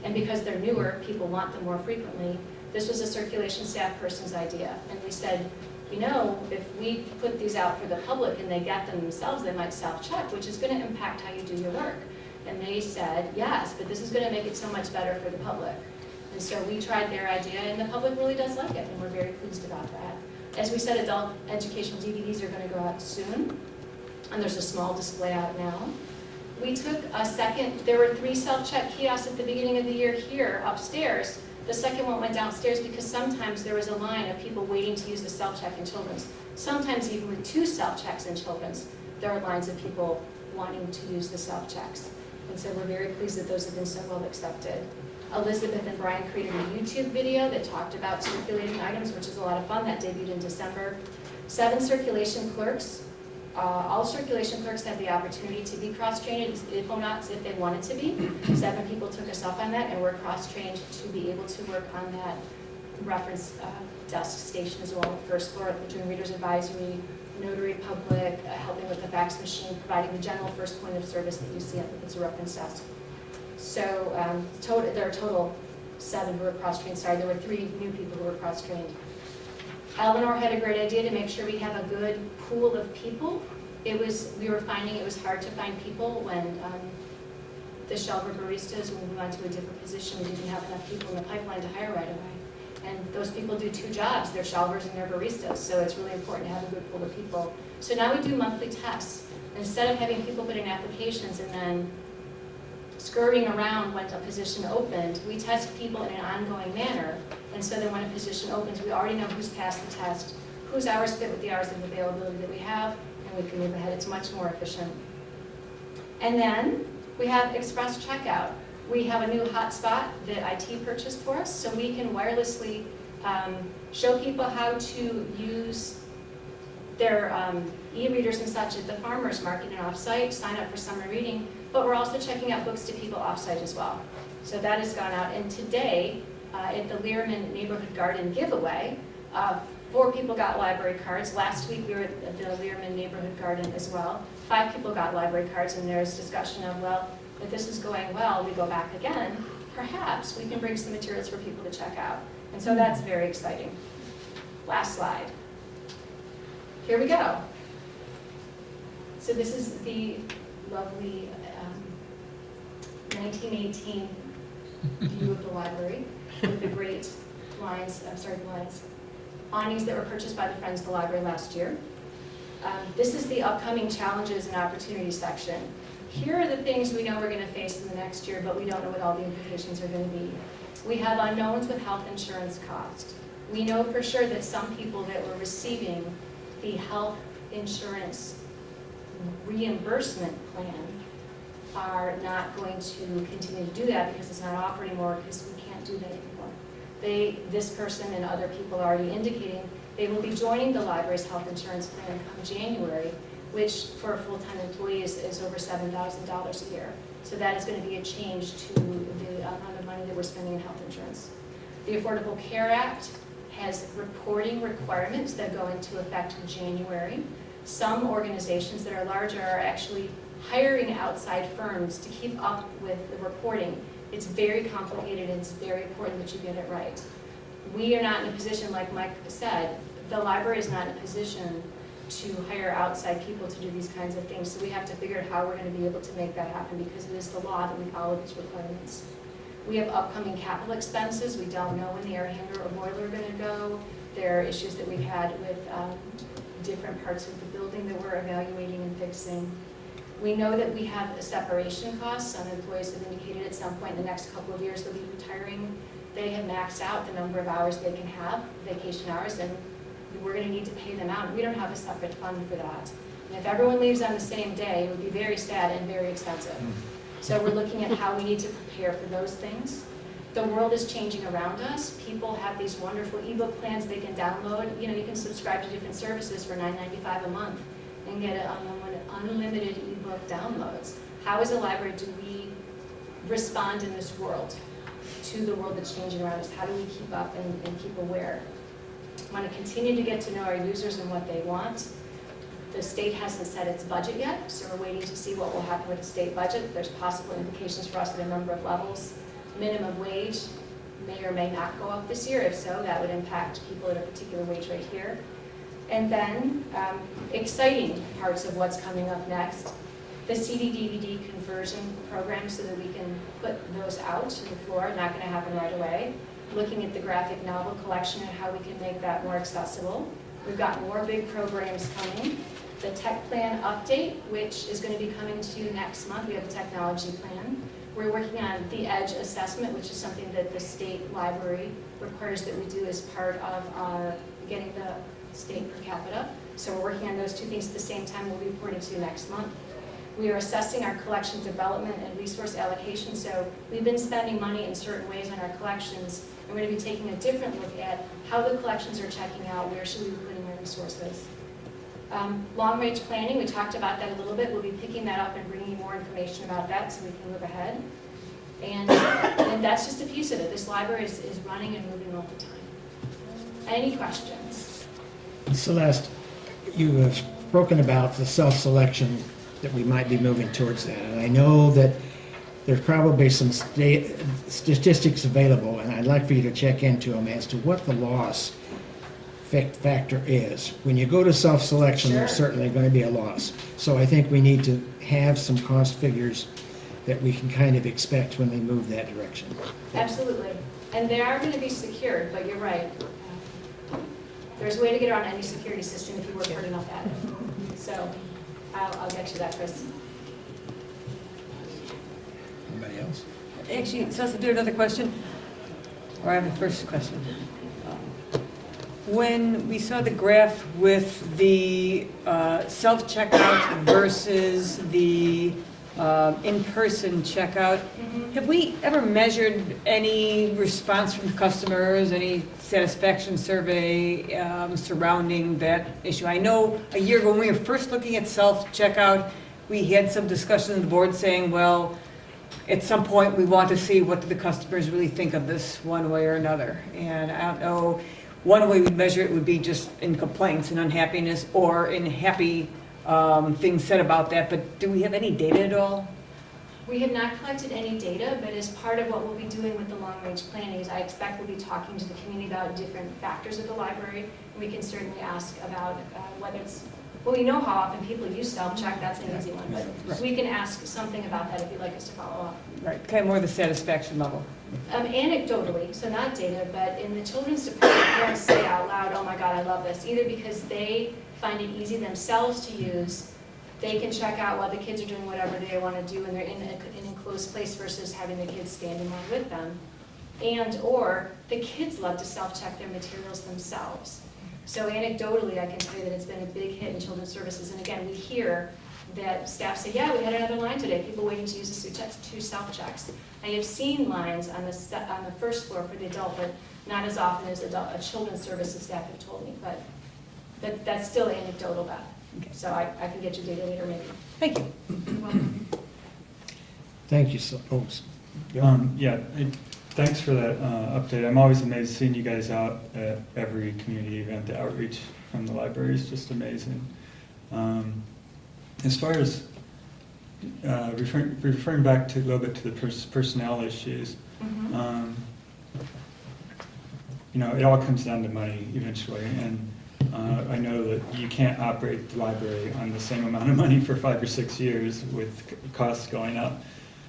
And because they're newer, people want them more frequently. This was a circulation staff person's idea, and we said, you know, if we put these out for the public and they get them themselves, they might self-check, which is going to impact how you do your work. And they said, yes, but this is going to make it so much better for the public. And so we tried their idea, and the public really does like it, and we're very pleased about that. As we said, adult educational DVDs are going to go out soon, and there's a small display out now. We took a second, there were 3 self-check kiosks at the beginning of the year here upstairs. The second one went downstairs because sometimes there was a line of people waiting to use the self-check in children's. Sometimes even with 2 self-checks in children's, there are lines of people wanting to use the self-checks. And so we're very pleased that those have been so well accepted. Elizabeth and Brian created a YouTube video that talked about circulating items, which is a lot of fun. That debuted in December. 7 circulation clerks. All circulation clerks have the opportunity to be cross-trained, if not if they wanted to be. 7 people took us up on that, and we're cross-trained to be able to work on that reference desk station as well, first floor, doing reader's advisory, notary public, helping with the fax machine, providing the general first point of service that you see. I think it's a reference desk. So there are total 7 who were cross-trained. Sorry, there were 3 new people who were cross-trained. Eleanor had a great idea to make sure we have a good pool of people. We were finding it was hard to find people when the shelver baristas, when we went to a different position, we didn't have enough people in the pipeline to hire right away. And those people do 2 jobs, they're shelvers and they're baristas, so it's really important to have a good pool of people. So now we do monthly tests. Instead of having people put in applications and then scurrying around when a position opened, we test people in an ongoing manner. And so then when a position opens, we already know who's passed the test, whose hours fit with the hours of availability that we have, and we can move ahead. It's much more efficient. And then we have express checkout. We have a new hotspot that IT purchased for us, so we can wirelessly show people how to use their e-readers and such at the farmer's market and off-site, sign up for summer reading, but we're also checking out books to people off-site as well. So that has gone out, and today, at the Learman Neighborhood Garden giveaway, 4 people got library cards. Last week we were at the Learman Neighborhood Garden as well. 5 people got library cards, and there's discussion of, well, if this is going well, we go back again, perhaps we can bring some materials for people to check out. And so that's very exciting. Last slide. Here we go. So this is the lovely 1918 view of the library with the great blinds, awnings that were purchased by the Friends of the Library last year. This is the upcoming challenges and opportunities section. Here are the things we know we're going to face in the next year, but we don't know what all the implications are going to be. We have unknowns with health insurance cost. We know for sure that some people that were receiving the health insurance reimbursement plan are not going to continue to do that because it's not offered anymore, because we can't do that anymore. This person and other people are already indicating they will be joining the library's health insurance plan come January, which for a full-time employee is over $7,000 a year. So that is going to be a change to the amount of money that we're spending in health insurance. The Affordable Care Act has reporting requirements that go into effect in January. Some organizations that are larger are actually hiring outside firms to keep up with the reporting. It's very complicated, and it's very important that you get it right. We are not in a position, like Mike said, the library is not in a position to hire outside people to do these kinds of things, so we have to figure out how we're going to be able to make that happen, because it is the law that we follow these requirements. We have upcoming capital expenses. We don't know when the air handler or boiler are going to go. There are issues that we've had with different parts of the building that we're evaluating and fixing. We know that we have separation costs. Some employees have indicated at some point in the next couple of years they'll be retiring. They have maxed out the number of hours they can have, vacation hours, and we're going to need to pay them out. We don't have a separate fund for that. And if everyone leaves on the same day, it would be very sad and very expensive. So we're looking at how we need to prepare for those things. The world is changing around us. People have these wonderful ebook plans they can download. You know, you can subscribe to different services for $9.95 a month and get unlimited ebook downloads. How as a library do we respond in this world to the world that's changing around us? How do we keep up and keep aware? We want to continue to get to know our users and what they want. The state hasn't set its budget yet, so we're waiting to see what will happen with the state budget. There's possible implications for us at a number of levels. Minimum wage may or may not go up this year. If so, that would impact people at a particular wage rate here. And then exciting parts of what's coming up next. The CD-DVD conversion program so that we can put those out to the floor, not going to happen right away. Looking at the graphic novel collection and how we can make that more accessible. We've got more big programs coming. The tech plan update, which is going to be coming to you next month. We have a technology plan. We're working on the EDGE assessment, which is something that the state library requires that we do as part of our getting the state per capita. So we're working on those 2 things at the same time. We'll be reporting to you next month. We are assessing our collection development and resource allocation. So we've been spending money in certain ways on our collections, and we're going to be taking a different look at how the collections are checking out, where should we be putting our resources. Long-range planning, we talked about that a little bit. We'll be picking that up and bringing you more information about that so we can move ahead. And that's just a piece of it. This library is running and moving all the time. Any questions? Celeste, you have spoken about the self-selection, that we might be moving towards that. And I know that there's probably some statistics available, and I'd like for you to check into them as to what the loss factor is. When you go to self-selection, there's Sure. certainly going to be a loss. So I think we need to have some cost figures that we can kind of expect when they move that direction. Absolutely. And they are going to be secured, but you're right. There's a way to get around any security system if you work hard enough at it. So I'll get you that, Chris. Anybody else? Actually, Celeste, do another question? Or I have a first question. When we saw the graph with the self-checkout versus the in-person checkout, have we ever measured any response from customers, any satisfaction survey surrounding that issue? I know a year ago when we were first looking at self-checkout, we had some discussion on the board saying, well, at some point we want to see what the customers really think of this one way or another. And I don't know, one way we'd measure it would be just in complaints and unhappiness or in happy things said about that, but do we have any data at all? We have not collected any data, but as part of what we'll be doing with the long-range planning is I expect we'll be talking to the community about different factors of the library. And we can certainly ask about whether it's, well, we know how often people use self-check, that's an easy one, but we can ask something about that if you'd like us to follow up. Right, kind of more the satisfaction level. Anecdotally, so not data, but in the children's department, parents say out loud, oh my God, I love this, either because they find it easy themselves to use, they can check out while the kids are doing whatever they want to do and they're in an enclosed place versus having the kids stand in line with them. And or the kids love to self-check their materials themselves. So anecdotally, I can say that it's been a big hit in children's services. And again, we hear that staff say, yeah, we had another line today, people waiting to use the two self-checks. I have seen lines on the first floor for the adult, but not as often as children's services staff have told me. But that's still anecdotal, Beth. Okay. So I can get you data later, maybe. Thank you. Thank you. Thanks for that update. I'm always amazed seeing you guys out at every community event. The outreach from the library is just amazing. As far as referring back to a little bit to the personnel issues, it all comes down to money eventually, and I know that you can't operate the library on the same amount of money for 5 or 6 years with costs going up.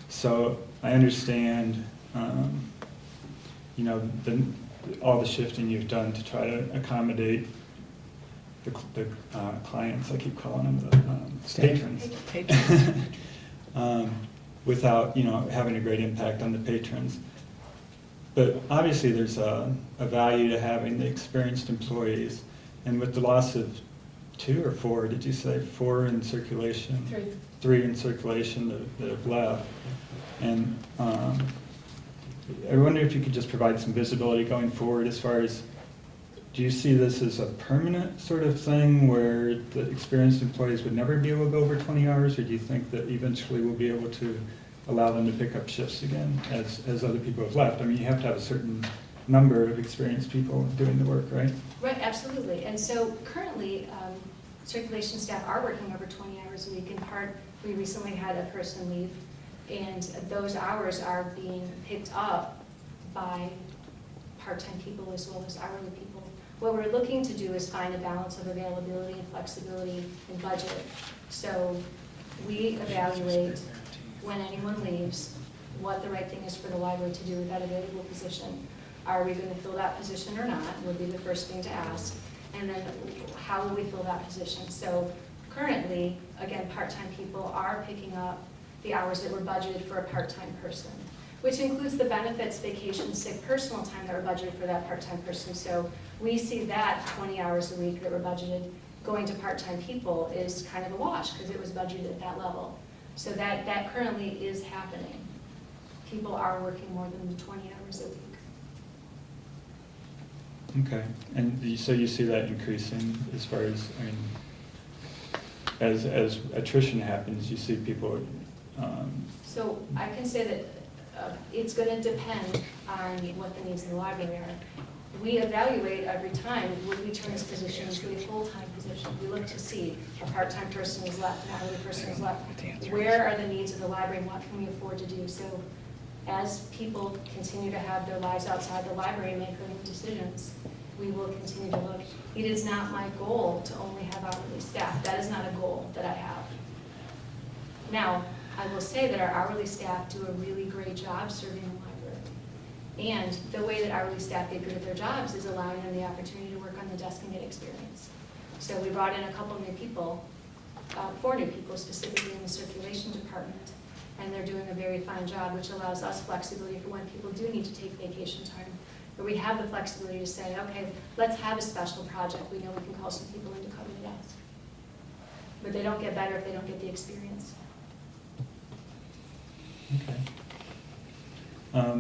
So I understand, all the shifting you've done to try to accommodate the clients, I keep calling them the patrons, without having a great impact on the patrons. But obviously there's a value to having the experienced employees, and with the loss of 2 or 4, did you say 4 in circulation? 3 in circulation that have left. And I wonder if you could just provide some visibility going forward as far as, do you see this as a permanent sort of thing where the experienced employees would never be able to go over 20 hours, or do you think that eventually we'll be able to allow them to pick up shifts again as other people have left? I mean, you have to have a certain number of experienced people doing the work, right? Right, absolutely. And so currently, circulation staff are working over 20 hours a week. In part, we recently had a person leave, and those hours are being picked up by part-time people as well as hourly people. What we're looking to do is find a balance of availability and flexibility and budget. So we evaluate when anyone leaves, what the right thing is for the library to do with that available position. Are we going to fill that position or not, would be the first thing to ask. And then how will we fill that position? So currently, again, part-time people are picking up the hours that were budgeted for a part-time person, which includes the benefits, vacation, sick, personal time that were budgeted for that part-time person. So we see that 20 hours a week that were budgeted going to part-time people is kind of a wash because it was budgeted at that level. So that currently is happening. People are working more than the 20 hours a week. Okay, and so you see that increasing as far as, as attrition happens, you see people, So I can say that it's going to depend on what the needs of the library are. We evaluate every time, would we turn this position into a full-time position? We look to see a part-time person is left, an hourly person is left. Where are the needs of the library and what can we afford to do? So as people continue to have their lives outside the library and make their own decisions, we will continue to look. It is not my goal to only have hourly staff. That is not a goal that I have. Now, I will say that our hourly staff do a really great job serving the library. And the way that hourly staff get good at their jobs is allowing them the opportunity to work on the desk and get experience. So we brought in a couple new people, 4 new people specifically in the circulation department, and they're doing a very fine job, which allows us flexibility for when people do need to take vacation time. Where we have the flexibility to say, okay, let's have a special project. We know we can call some people in to cover the desk. But they don't get better if they don't get the experience. okay.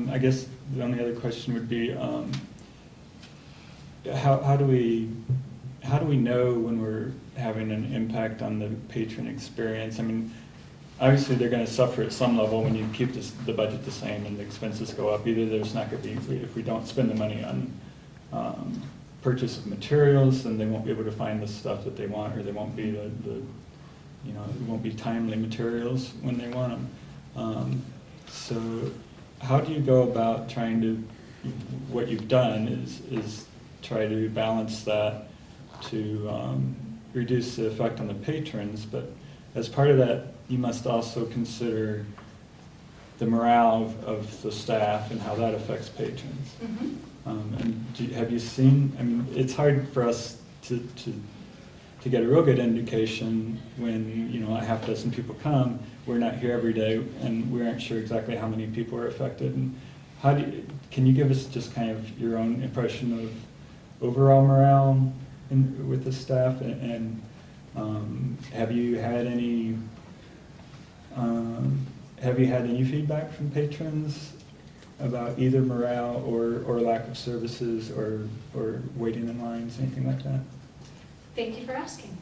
I guess the only other question would be, how do we know when we're having an impact on the patron experience? I mean, obviously they're going to suffer at some level when you keep the budget the same and the expenses go up. Either there's not going to be, if we don't spend the money on purchase of materials, then they won't be able to find the stuff that they want, or they won't be it won't be timely materials when they want them. So how do you go about trying to, what you've done is try to balance that to reduce the effect on the patrons, but as part of that, you must also consider the morale of the staff and how that affects patrons. Mm-hmm. And have you seen, I mean, it's hard for us to get a real good indication when, a half dozen people come. We're not here every day, and we aren't sure exactly how many people are affected. And can you give us just kind of your own impression of overall morale with the staff? And have you had any feedback from patrons about either morale or lack of services or waiting in lines, anything like that? Thank you for asking.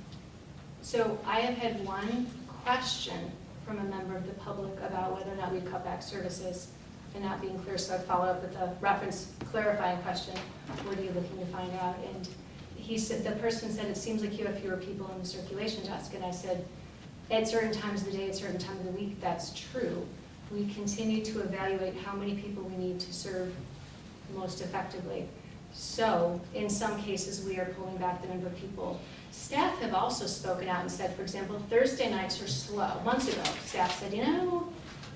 So I have had one question from a member of the public about whether or not we cut back services and not being clear, so I followed up with a reference clarifying question, what are you looking to find out? And he said, the person said, it seems like you have fewer people on the circulation desk, and I said, at certain times of the day, at certain times of the week, that's true. We continue to evaluate how many people we need to serve most effectively. So in some cases, we are pulling back the number of people. Staff have also spoken out and said, for example, Thursday nights are slow. Months ago, staff said,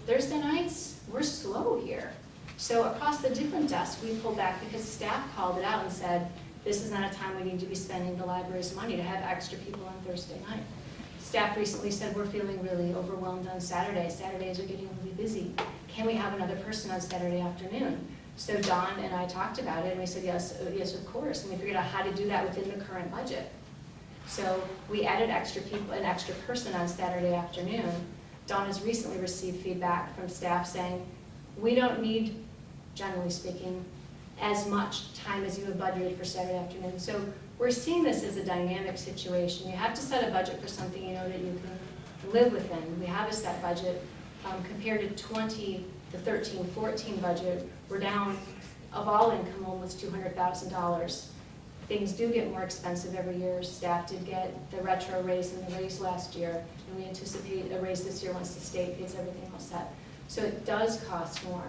Thursday nights, we're slow here. So across the different desks, we pulled back because staff called it out and said, this is not a time we need to be spending the library's money to have extra people on Thursday night. Staff recently said, we're feeling really overwhelmed on Saturdays. Saturdays are getting really busy. Can we have another person on Saturday afternoon? So Don and I talked about it, and we said, yes, of course. And we figured out how to do that within the current budget. So we added extra people, an extra person on Saturday afternoon. Don has recently received feedback from staff saying, we don't need, generally speaking, as much time as you have budgeted for Saturday afternoon. So we're seeing this as a dynamic situation. You have to set a budget for something you know that you can live within. We have a set budget. Compared to the 13-14 budget, we're down of all income almost $200,000. Things do get more expensive every year. Staff did get the retro raise and the raise last year, and we anticipate a raise this year once the state gets everything all set. So it does cost more,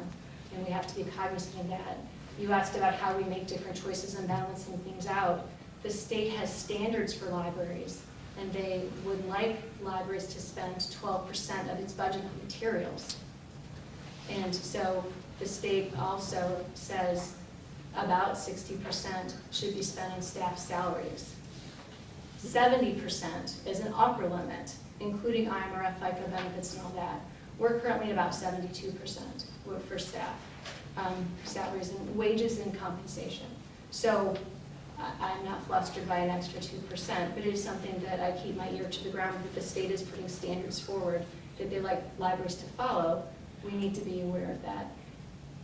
and we have to be cognizant of that. You asked about how we make different choices and balancing things out. The state has standards for libraries, and they would like libraries to spend 12% of its budget on materials. And so the state also says about 60% should be spent on staff salaries. 70% is an upper limit, including IMRF, FICA benefits and all that. We're currently at about 72% for staff, salaries and wages and compensation. So I'm not flustered by an extra 2%, but it is something that I keep my ear to the ground that the state is putting standards forward that they like libraries to follow. We need to be aware of that.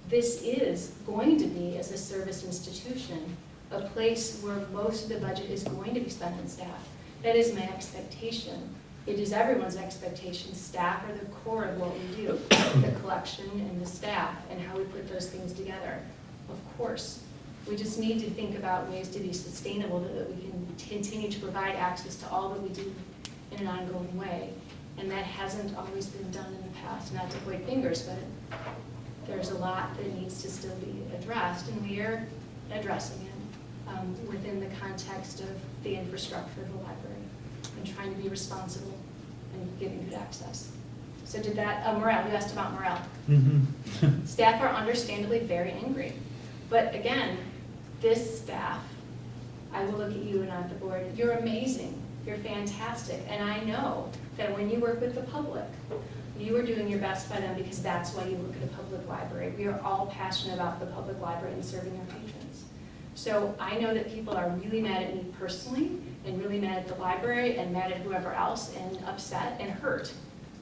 This is going to be, as a service institution, a place where most of the budget is going to be spent on staff. That is my expectation. It is everyone's expectation. Staff are the core of what we do, the collection and the staff, and how we put those things together. Of course, we just need to think about ways to be sustainable, that we can continue to provide access to all that we do in an ongoing way. And that hasn't always been done in the past. Not to point fingers, but there's a lot that needs to still be addressed, and we are addressing it within the context of the infrastructure of the library and trying to be responsible and giving good access. So did that, morale, you asked about morale. Staff are understandably very angry. But again, this staff, I will look at you and at the board, you're amazing, you're fantastic. And I know that when you work with the public, you are doing your best by them, because that's why you work at a public library. We are all passionate about the public library and serving our patrons. So I know that people are really mad at me personally, and really mad at the library, and mad at whoever else, and upset and hurt.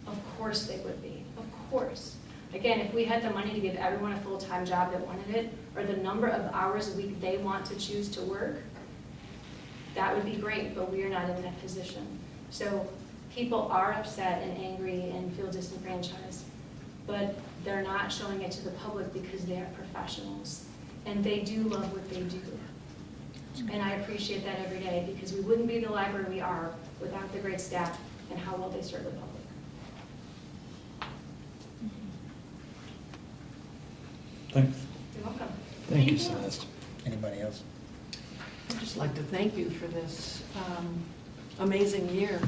Of course they would be, of course. Again, if we had the money to give everyone a full-time job that wanted it, or the number of hours a week they want to choose to work, that would be great, but we are not in that position. So people are upset and angry and feel disenfranchised, but they're not showing it to the public because they are professionals, and they do love what they do. And I appreciate that every day, because we wouldn't be the library we are without the great staff and how well they serve the public. Thanks. You're welcome. Thank you, Anything else? Celeste. Anybody else? I'd just like to thank you for this amazing year,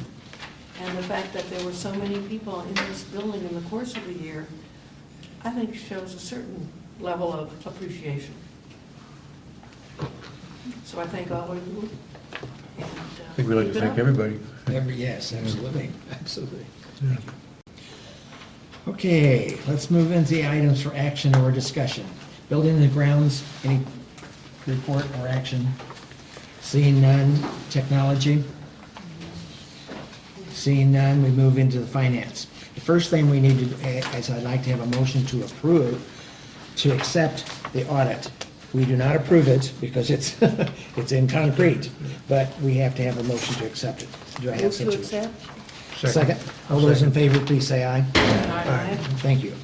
and the fact that there were so many people in this building in the course of the year, I think shows a certain level of appreciation. So I thank all of you. And, I think we'd like to keep it thank up. everybody. Yes, absolutely, absolutely. Thank you. Okay, let's move into the items for action or discussion. Building and grounds, any report or action? Seeing none. Technology? Seeing none, we move into the finance. The first thing we need to, is I'd like to have a motion to approve, to accept the audit. We do not approve it because it's, it's in concrete, but we have to have a motion to accept it. Do I have Move such a? to accept? Second. All those in favor, please say aye. Aye. Thank you.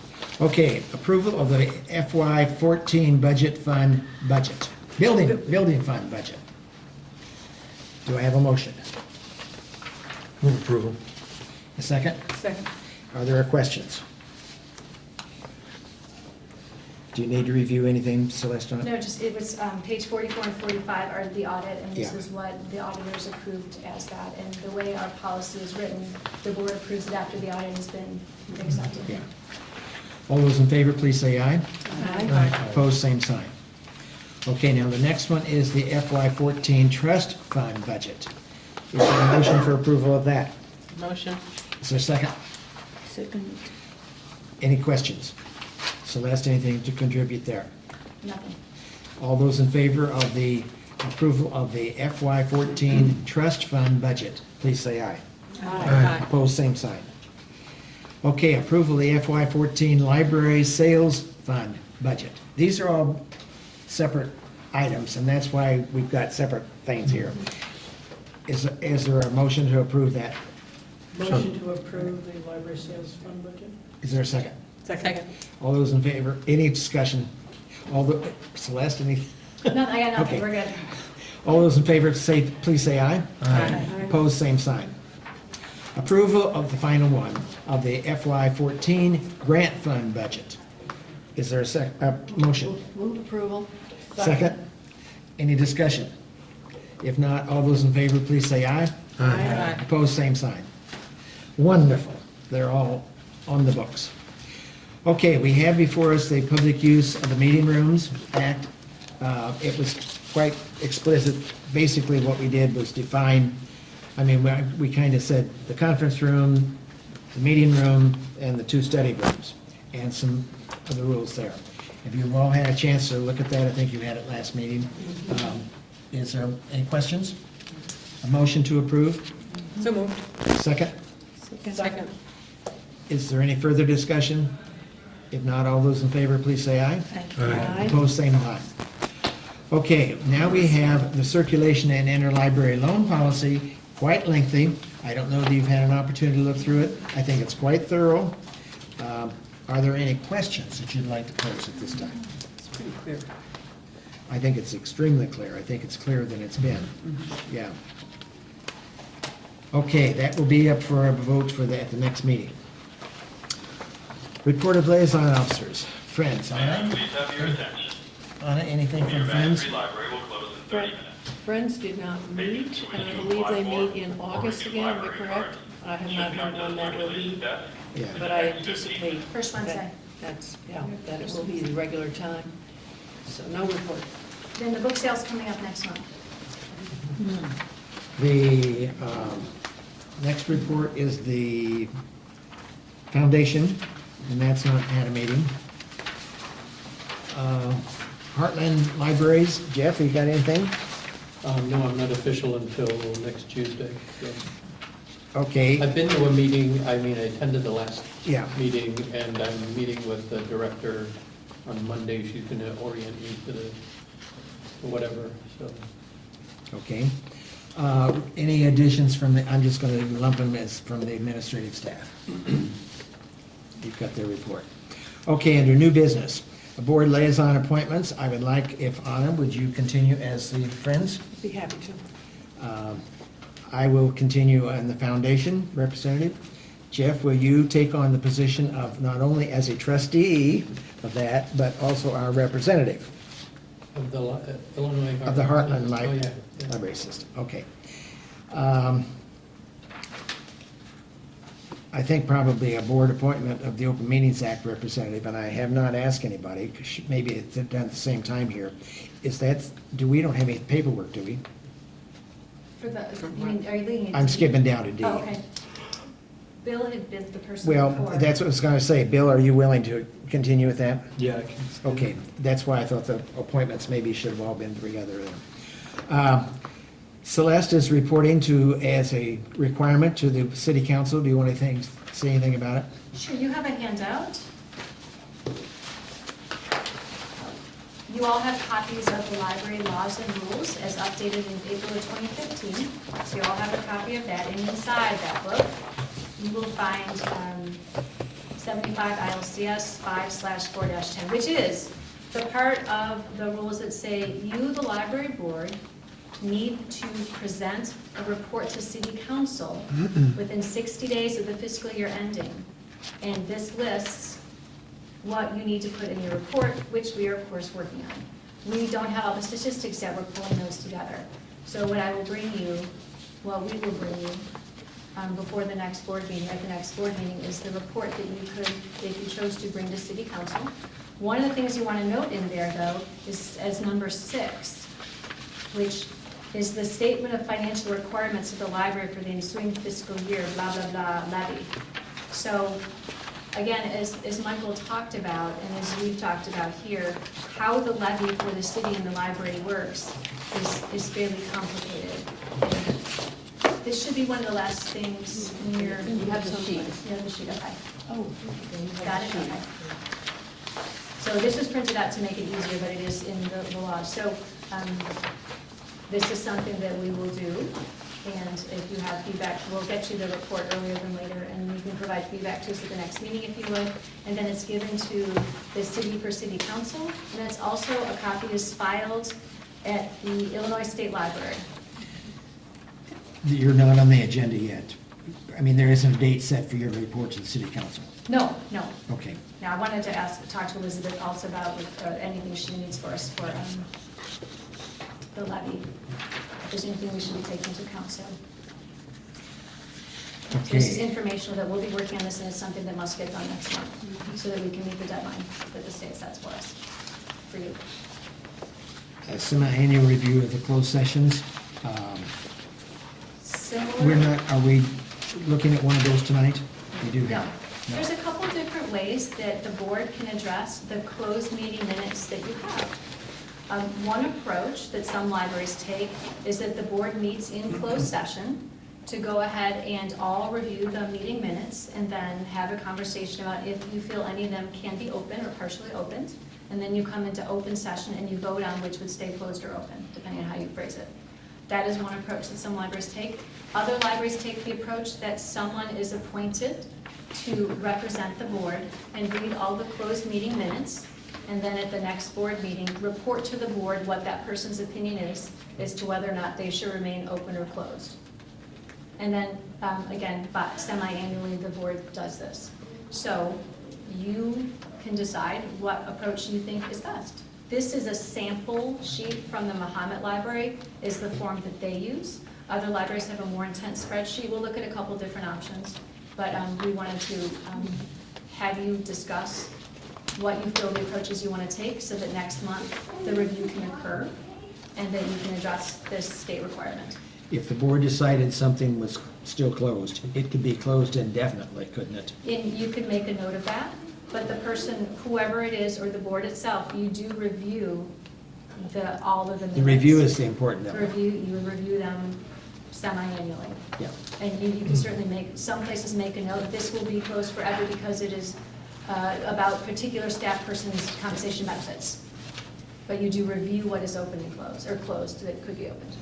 Okay, approval of the FY14 budget fund budget. Building fund budget. Do I have a motion? Move approval. A second? Second. Are there questions? Do you need to review anything, Celeste? on it? No, just, it was, page 44 and 45 are the audit, and this Yeah. is what the auditors approved as that. And the way our policy is written, the board approves it after the audit has been accepted. Yeah. All those in favor, please say aye. Aye. Opposed, same sign. Okay, now the next one is the FY14 trust fund budget. Is there a motion for approval of that? Motion. Is there a second? Second. Any questions? Celeste, anything to contribute there? Nothing. All those in favor of the approval of the FY14 trust fund budget, please say aye. Aye. Opposed, same sign. Okay, approval of the FY14 library sales fund budget. These are all separate items, and that's why we've got separate things here. Is there a motion to approve that? Motion to approve the library sales fund budget? Is there a second? Second. All those in favor, any discussion? Celeste, any? No, I got Okay. nothing, we're good. All those in favor, say, please say aye. Aye. Opposed, same sign. Approval of the final one of the FY14 grant fund budget. Is there a motion? Move approval. Second? Any discussion? If not, all those in favor, please say aye. Aye. Opposed, same sign. Wonderful. They're all on the books. Okay, we have before us the Public Use of the Meeting Rooms Act. It was quite explicit. Basically, what we did was define, I mean, we kind of said the conference room, the meeting room, and the two study rooms, and some of the rules there. If you've all had a chance to look at that, I think you had it last meeting. Is there any questions? A motion to approve? So moved. Second? Second. Is there any further discussion? If not, all those in favor, please say aye. Aye. Opposed, same sign. Okay, now we have the circulation and interlibrary loan policy quite lengthy. I don't know that you've had an opportunity to look through it. I think it's quite thorough. Are there any questions that you'd like to pose at this time? It's pretty clear. I think it's extremely clear. I think it's clearer than it's been. Yeah. Okay, that will be up for a vote for that at the next meeting. Report of liaison officers. Friends, Anna? Please have your attention. Anna, anything from Your Friends? Vestry Library will close in 30 minutes. Friends did not meet, and I believe they meet in August again, am I correct? I have not heard when that will be, Yeah. but I anticipate. First Wednesday. That it will be the regular time. So no report. Then the book sale's coming up next month. The next report is the foundation, and that's not had a meeting. Heartland Libraries, Jeff, you got anything? No, I'm not official until next Tuesday. So. Okay, I've been to a meeting, I attended the last yeah, meeting, and I'm meeting with the director on Monday. She's going to orient me to the whatever, so. okay. Any additions from the, I'm just going to lump them as from the administrative staff. You've got their report. Okay, under new business, board liaison appointments, I would like, if Anna, would you continue as the Friends? Be happy to. I will continue on the foundation representative. Jeff, will you take on the position of not only as a trustee of that, but also our representative Of the Illinois. of the Heartland Oh, yeah, yeah. Library System? Okay. I think probably a board appointment of the Open Meetings Act representative, and I have not asked anybody, 'cause maybe it's done at the same time here. Is that, we don't have any paperwork, do we? For the, you mean, are you leaving it? I'm skipping down to D. Oh, okay. Bill had been the person Well, before. that's what I was going to say. Bill, are you willing to continue with that? Yeah, I can. Okay, that's why I thought the appointments maybe should have all been together then. Celeste is reporting to, as a requirement to the city council. Do you want to say anything about it? Sure, you have a handout. You all have copies of the library laws and rules as updated in April of 2015. So you all have a copy of that, and inside that book, you will find 75 ILCS 5/4-10, which is the part of the rules that say you, the library board, need to present a report to city council within 60 days of the fiscal year ending. And this lists what you need to put in your report, which we are, of course, working on. We don't have all the statistics yet, we're pulling those together. So what I will bring you, what we will bring you before the next board meeting, at the next board meeting, is the report that you could, if you chose to bring to city council. One of the things you want to note in there, though, is as number 6, which is the statement of financial requirements of the library for the ensuing fiscal year, blah, blah, blah, levy. So, again, as Michael talked about, and as we've talked about here, how the levy for the city and the library works is fairly complicated. This should be one of the last things in your... You have the sheet. Yeah, the sheet, okay. Oh. Got it, okay. So this was printed out to make it easier, but it is in the law. So this is something that we will do, and if you have feedback, we'll get you the report earlier than later, and you can provide feedback to us at the next meeting if you would, and then it's given to the city for city council, and that's also, a copy is filed at the Illinois State Library. You're not on the agenda yet. I mean, there isn't a date set for your report to the city council. No, no. Okay. Now, I wanted to talk to Elizabeth also about anything she needs for us for the levy. If there's anything we should be taking into account, so. So this is Okay. informational that we'll be working on this, and it's something that must get done next month, so that we can meet the deadline that the state sets for us, for you. A semi-annual review of the closed sessions. We're not, are we looking at one of those tonight? We do No. have. No. There's a couple different ways that the board can address the closed meeting minutes that you have. One approach that some libraries take is that the board meets in closed session to go ahead and all review the meeting minutes and then have a conversation about if you feel any of them can be open or partially opened. And then you come into open session and you vote on which would stay closed or open, depending on how you phrase it. That is one approach that some libraries take. Other libraries take the approach that someone is appointed to represent the board and read all the closed meeting minutes, and then at the next board meeting, report to the board what that person's opinion is as to whether or not they should remain open or closed. And then, again, but semi-annually, the board does this. So you can decide what approach you think is best. This is a sample sheet from the Muhammad Library, is the form that they use. Other libraries have a more intense spreadsheet. We'll look at a couple different options, but we wanted to have you discuss what you feel the approaches you want to take so that next month the review can occur and that you can address this state requirement. If the board decided something was still closed, it could be closed indefinitely, couldn't it? And you could make a note of that, but the person, whoever it is, or the board itself, you do review all of the minutes. The review is the important element. You review them semi-annually. Yeah. And you can certainly make, some places make a note, this will be closed forever because it is about particular staff person's compensation benefits. But you do review what is open and closed, or closed that could be opened.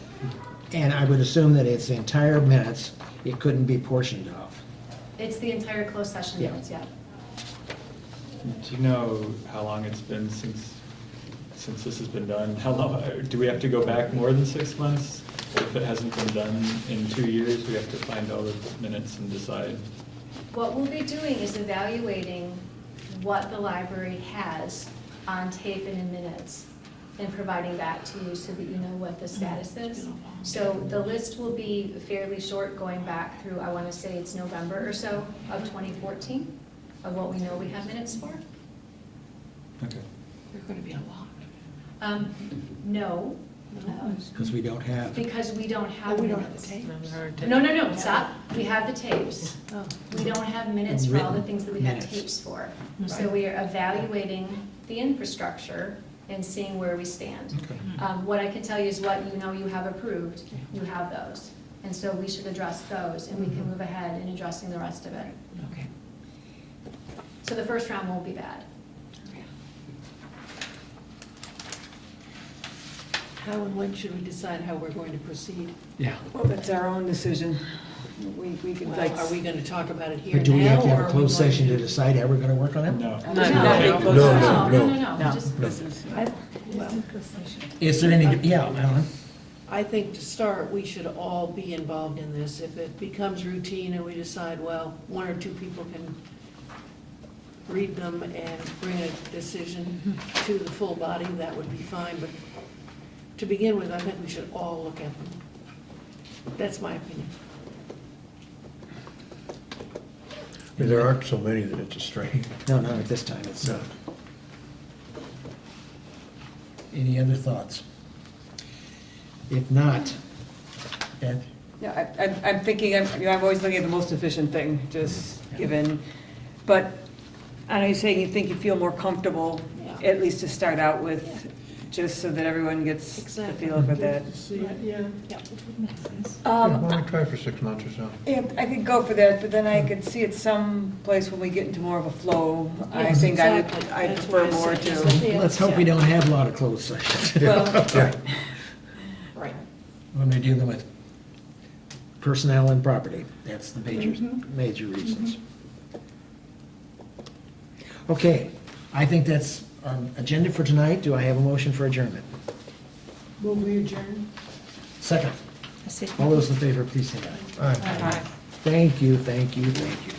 And I would assume that it's the entire minutes, it couldn't be portioned off. It's the entire closed session Yeah. minutes, yeah. Do you know how long it's been since this has been done? How long, do we have to go back more than 6 months? If it hasn't been done in 2 years, we have to find all the minutes and decide. What we'll be doing is evaluating what the library has on tape and in minutes and providing that to you so that you know what the status is. So the list will be fairly short going back through, I want to say it's November or so of 2014 of what we know we have minutes for. Okay. There's going to be a lot. No, Because we don't have, because we don't have Oh, we don't have the minutes. tapes? No, stop. We have the tapes. Oh. We don't have minutes for all the Written things that we have minutes. tapes for. So we are evaluating the infrastructure and seeing where we stand. Okay. What I can tell you is what you know you have approved, you have those. And so we should address those, and we can move ahead in addressing the rest of it. Okay. So the first round won't be bad. How and when should we decide how we're going to proceed? yeah. Well, that's our own decision. We can, Well, are we going to talk about it here now? But do we have to have or a are we closed going session to decide how we're going to work on it? No. Just Is there any, yeah, Alan? I think to start, we should all be involved in this. If it becomes routine and we decide, well, one or two people can read them and bring a decision to the full body, that would be fine. But to begin with, I think we should all look at them. That's my opinion. I mean, there aren't so many that it's a strain. No, not at this time, it's, any other thoughts? If not, Beth? yeah, I'm thinking, I'm always looking at the most efficient thing, just given, but I know you're saying you think you feel more comfortable, Yeah. at least to start out with, just so that everyone gets the Exactly. feel of that. Yeah. Why don't we try for 6 months or so? Yeah, I could go for that, but then I could see at some place when we get into more of a flow, I Yes, think I exactly. would, I'd That's prefer what I more said. to. Yeah. Let's hope we don't have a lot of closed sessions Well, Yeah. Right. when we're dealing with personnel and property. That's the major reasons. Okay, I think that's our agenda for tonight. Do I have a motion for adjournment? Will we adjourn? Second. All those in favor, please say aye. All right. Thank you, thank you, thank you.